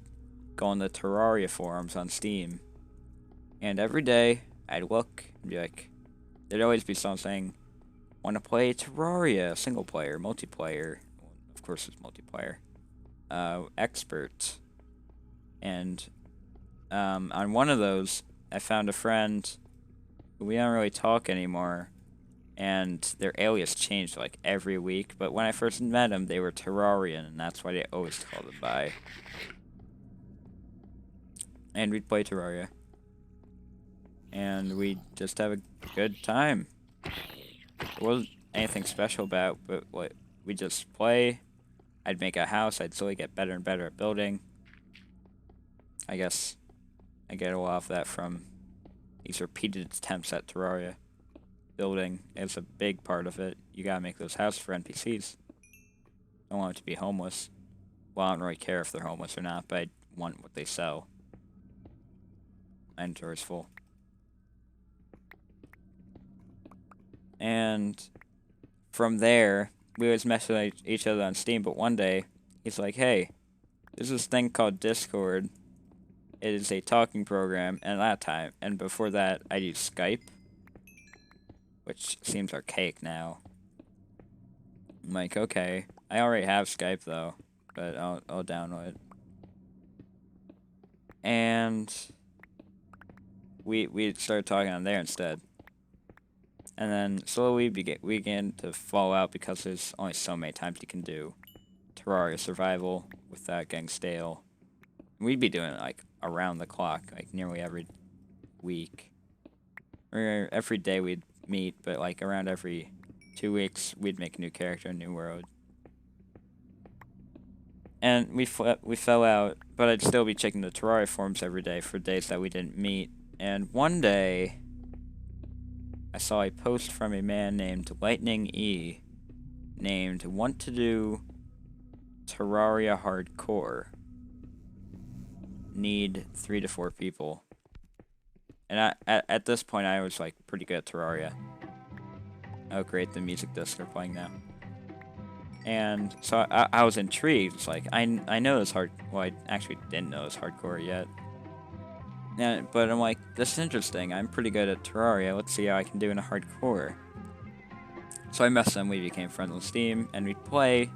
Speaker 1: go on the Terraria forums on Steam, and every day I'd look and be like, there'd always be someone saying, want to play Terraria, single player, multiplayer. Of course, it's multiplayer. Expert. And on one of those, I found a friend. We don't really talk anymore, and their alias changed like every week. But when I first met them, they were Terrarian, and that's why they always called them by. And we'd play Terraria, and we'd just have a good time. It wasn't anything special about, but what we just play. I'd make a house. I'd slowly get better and better at building. I guess I get a lot of that from these repeated attempts at Terraria. Building is a big part of it. You gotta make those houses for NPCs. I don't want them to be homeless. Well, I don't really care if they're homeless or not, but I want what they sell. My inventory's full. And from there, we always message each other on Steam, but one day, he's like, hey, there's this thing called Discord. It is a talking program, and at that time, and before that, I used Skype, which seems archaic now. I'm like, okay, I already have Skype though, but I'll download it. And we started talking on there instead. And then slowly we began to fall out because there's only so many times you can do Terraria survival without getting stale. We'd be doing it like around the clock, like nearly every week. Or every day we'd meet, but like around every 2 weeks we'd make a new character, a new world. And we fell out, but I'd still be checking the Terraria forums every day for days that we didn't meet. And one day, I saw a post from a man named Lightning E, named "Want to do Terraria Hardcore. Need 3 to 4 people." And at this point, I was like pretty good at Terraria. Oh great, the music discs are playing now. And so I was intrigued. It's like I know this hard. Well, I actually didn't know this hardcore yet. But I'm like, this is interesting. I'm pretty good at Terraria. Let's see how I can do in a hardcore. So I messaged him. We became friends on Steam, and we'd play.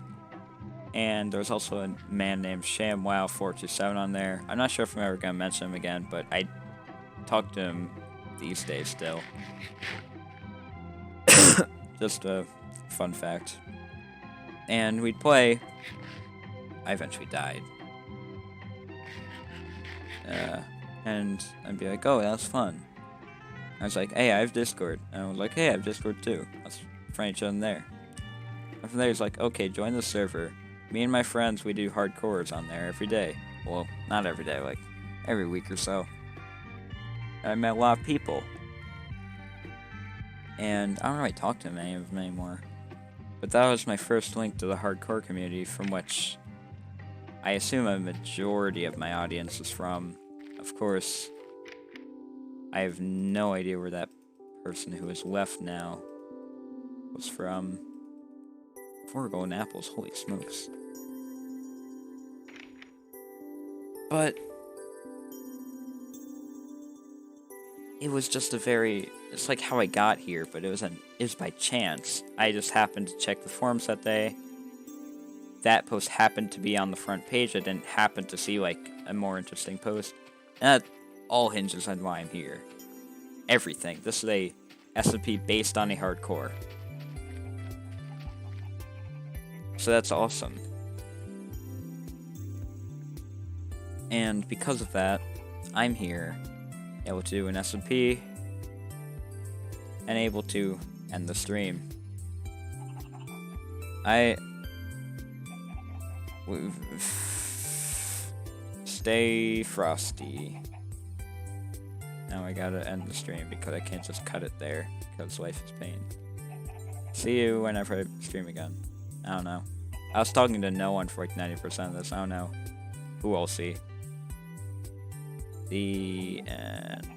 Speaker 1: And there was also a man named ShamWow427 on there. I'm not sure if I'm ever gonna mention him again, but I talk to him these days still. Just a fun fact. And we'd play. I eventually died. And I'd be like, oh, that was fun. I was like, hey, I have Discord. And I was like, hey, I have Discord too. Let's find each other there. And from there, he's like, okay, join the server. Me and my friends, we do hardcores on there every day. Well, not every day, like every week or so. And I met a lot of people. And I don't really talk to many of them anymore. But that was my first link to the hardcore community, from which I assume a majority of my audience is from. Of course, I have no idea where that person who has left now was from. 4 golden apples, holy smokes. But it was just it's like how I got here, but it was by chance. I just happened to check the forums that day. That post happened to be on the front page. I didn't happen to see like a more interesting post. And that all hinges on why I'm here. Everything. This is a SMP based on a hardcore. So that's awesome. And because of that, I'm here, able to do an SMP, and able to end the stream. Stay frosty. Now I gotta end the stream because I can't just cut it there, because life is pain. See you whenever I stream again. I don't know. I was talking to no one for like 90% of this. I don't know who I'll see. The end.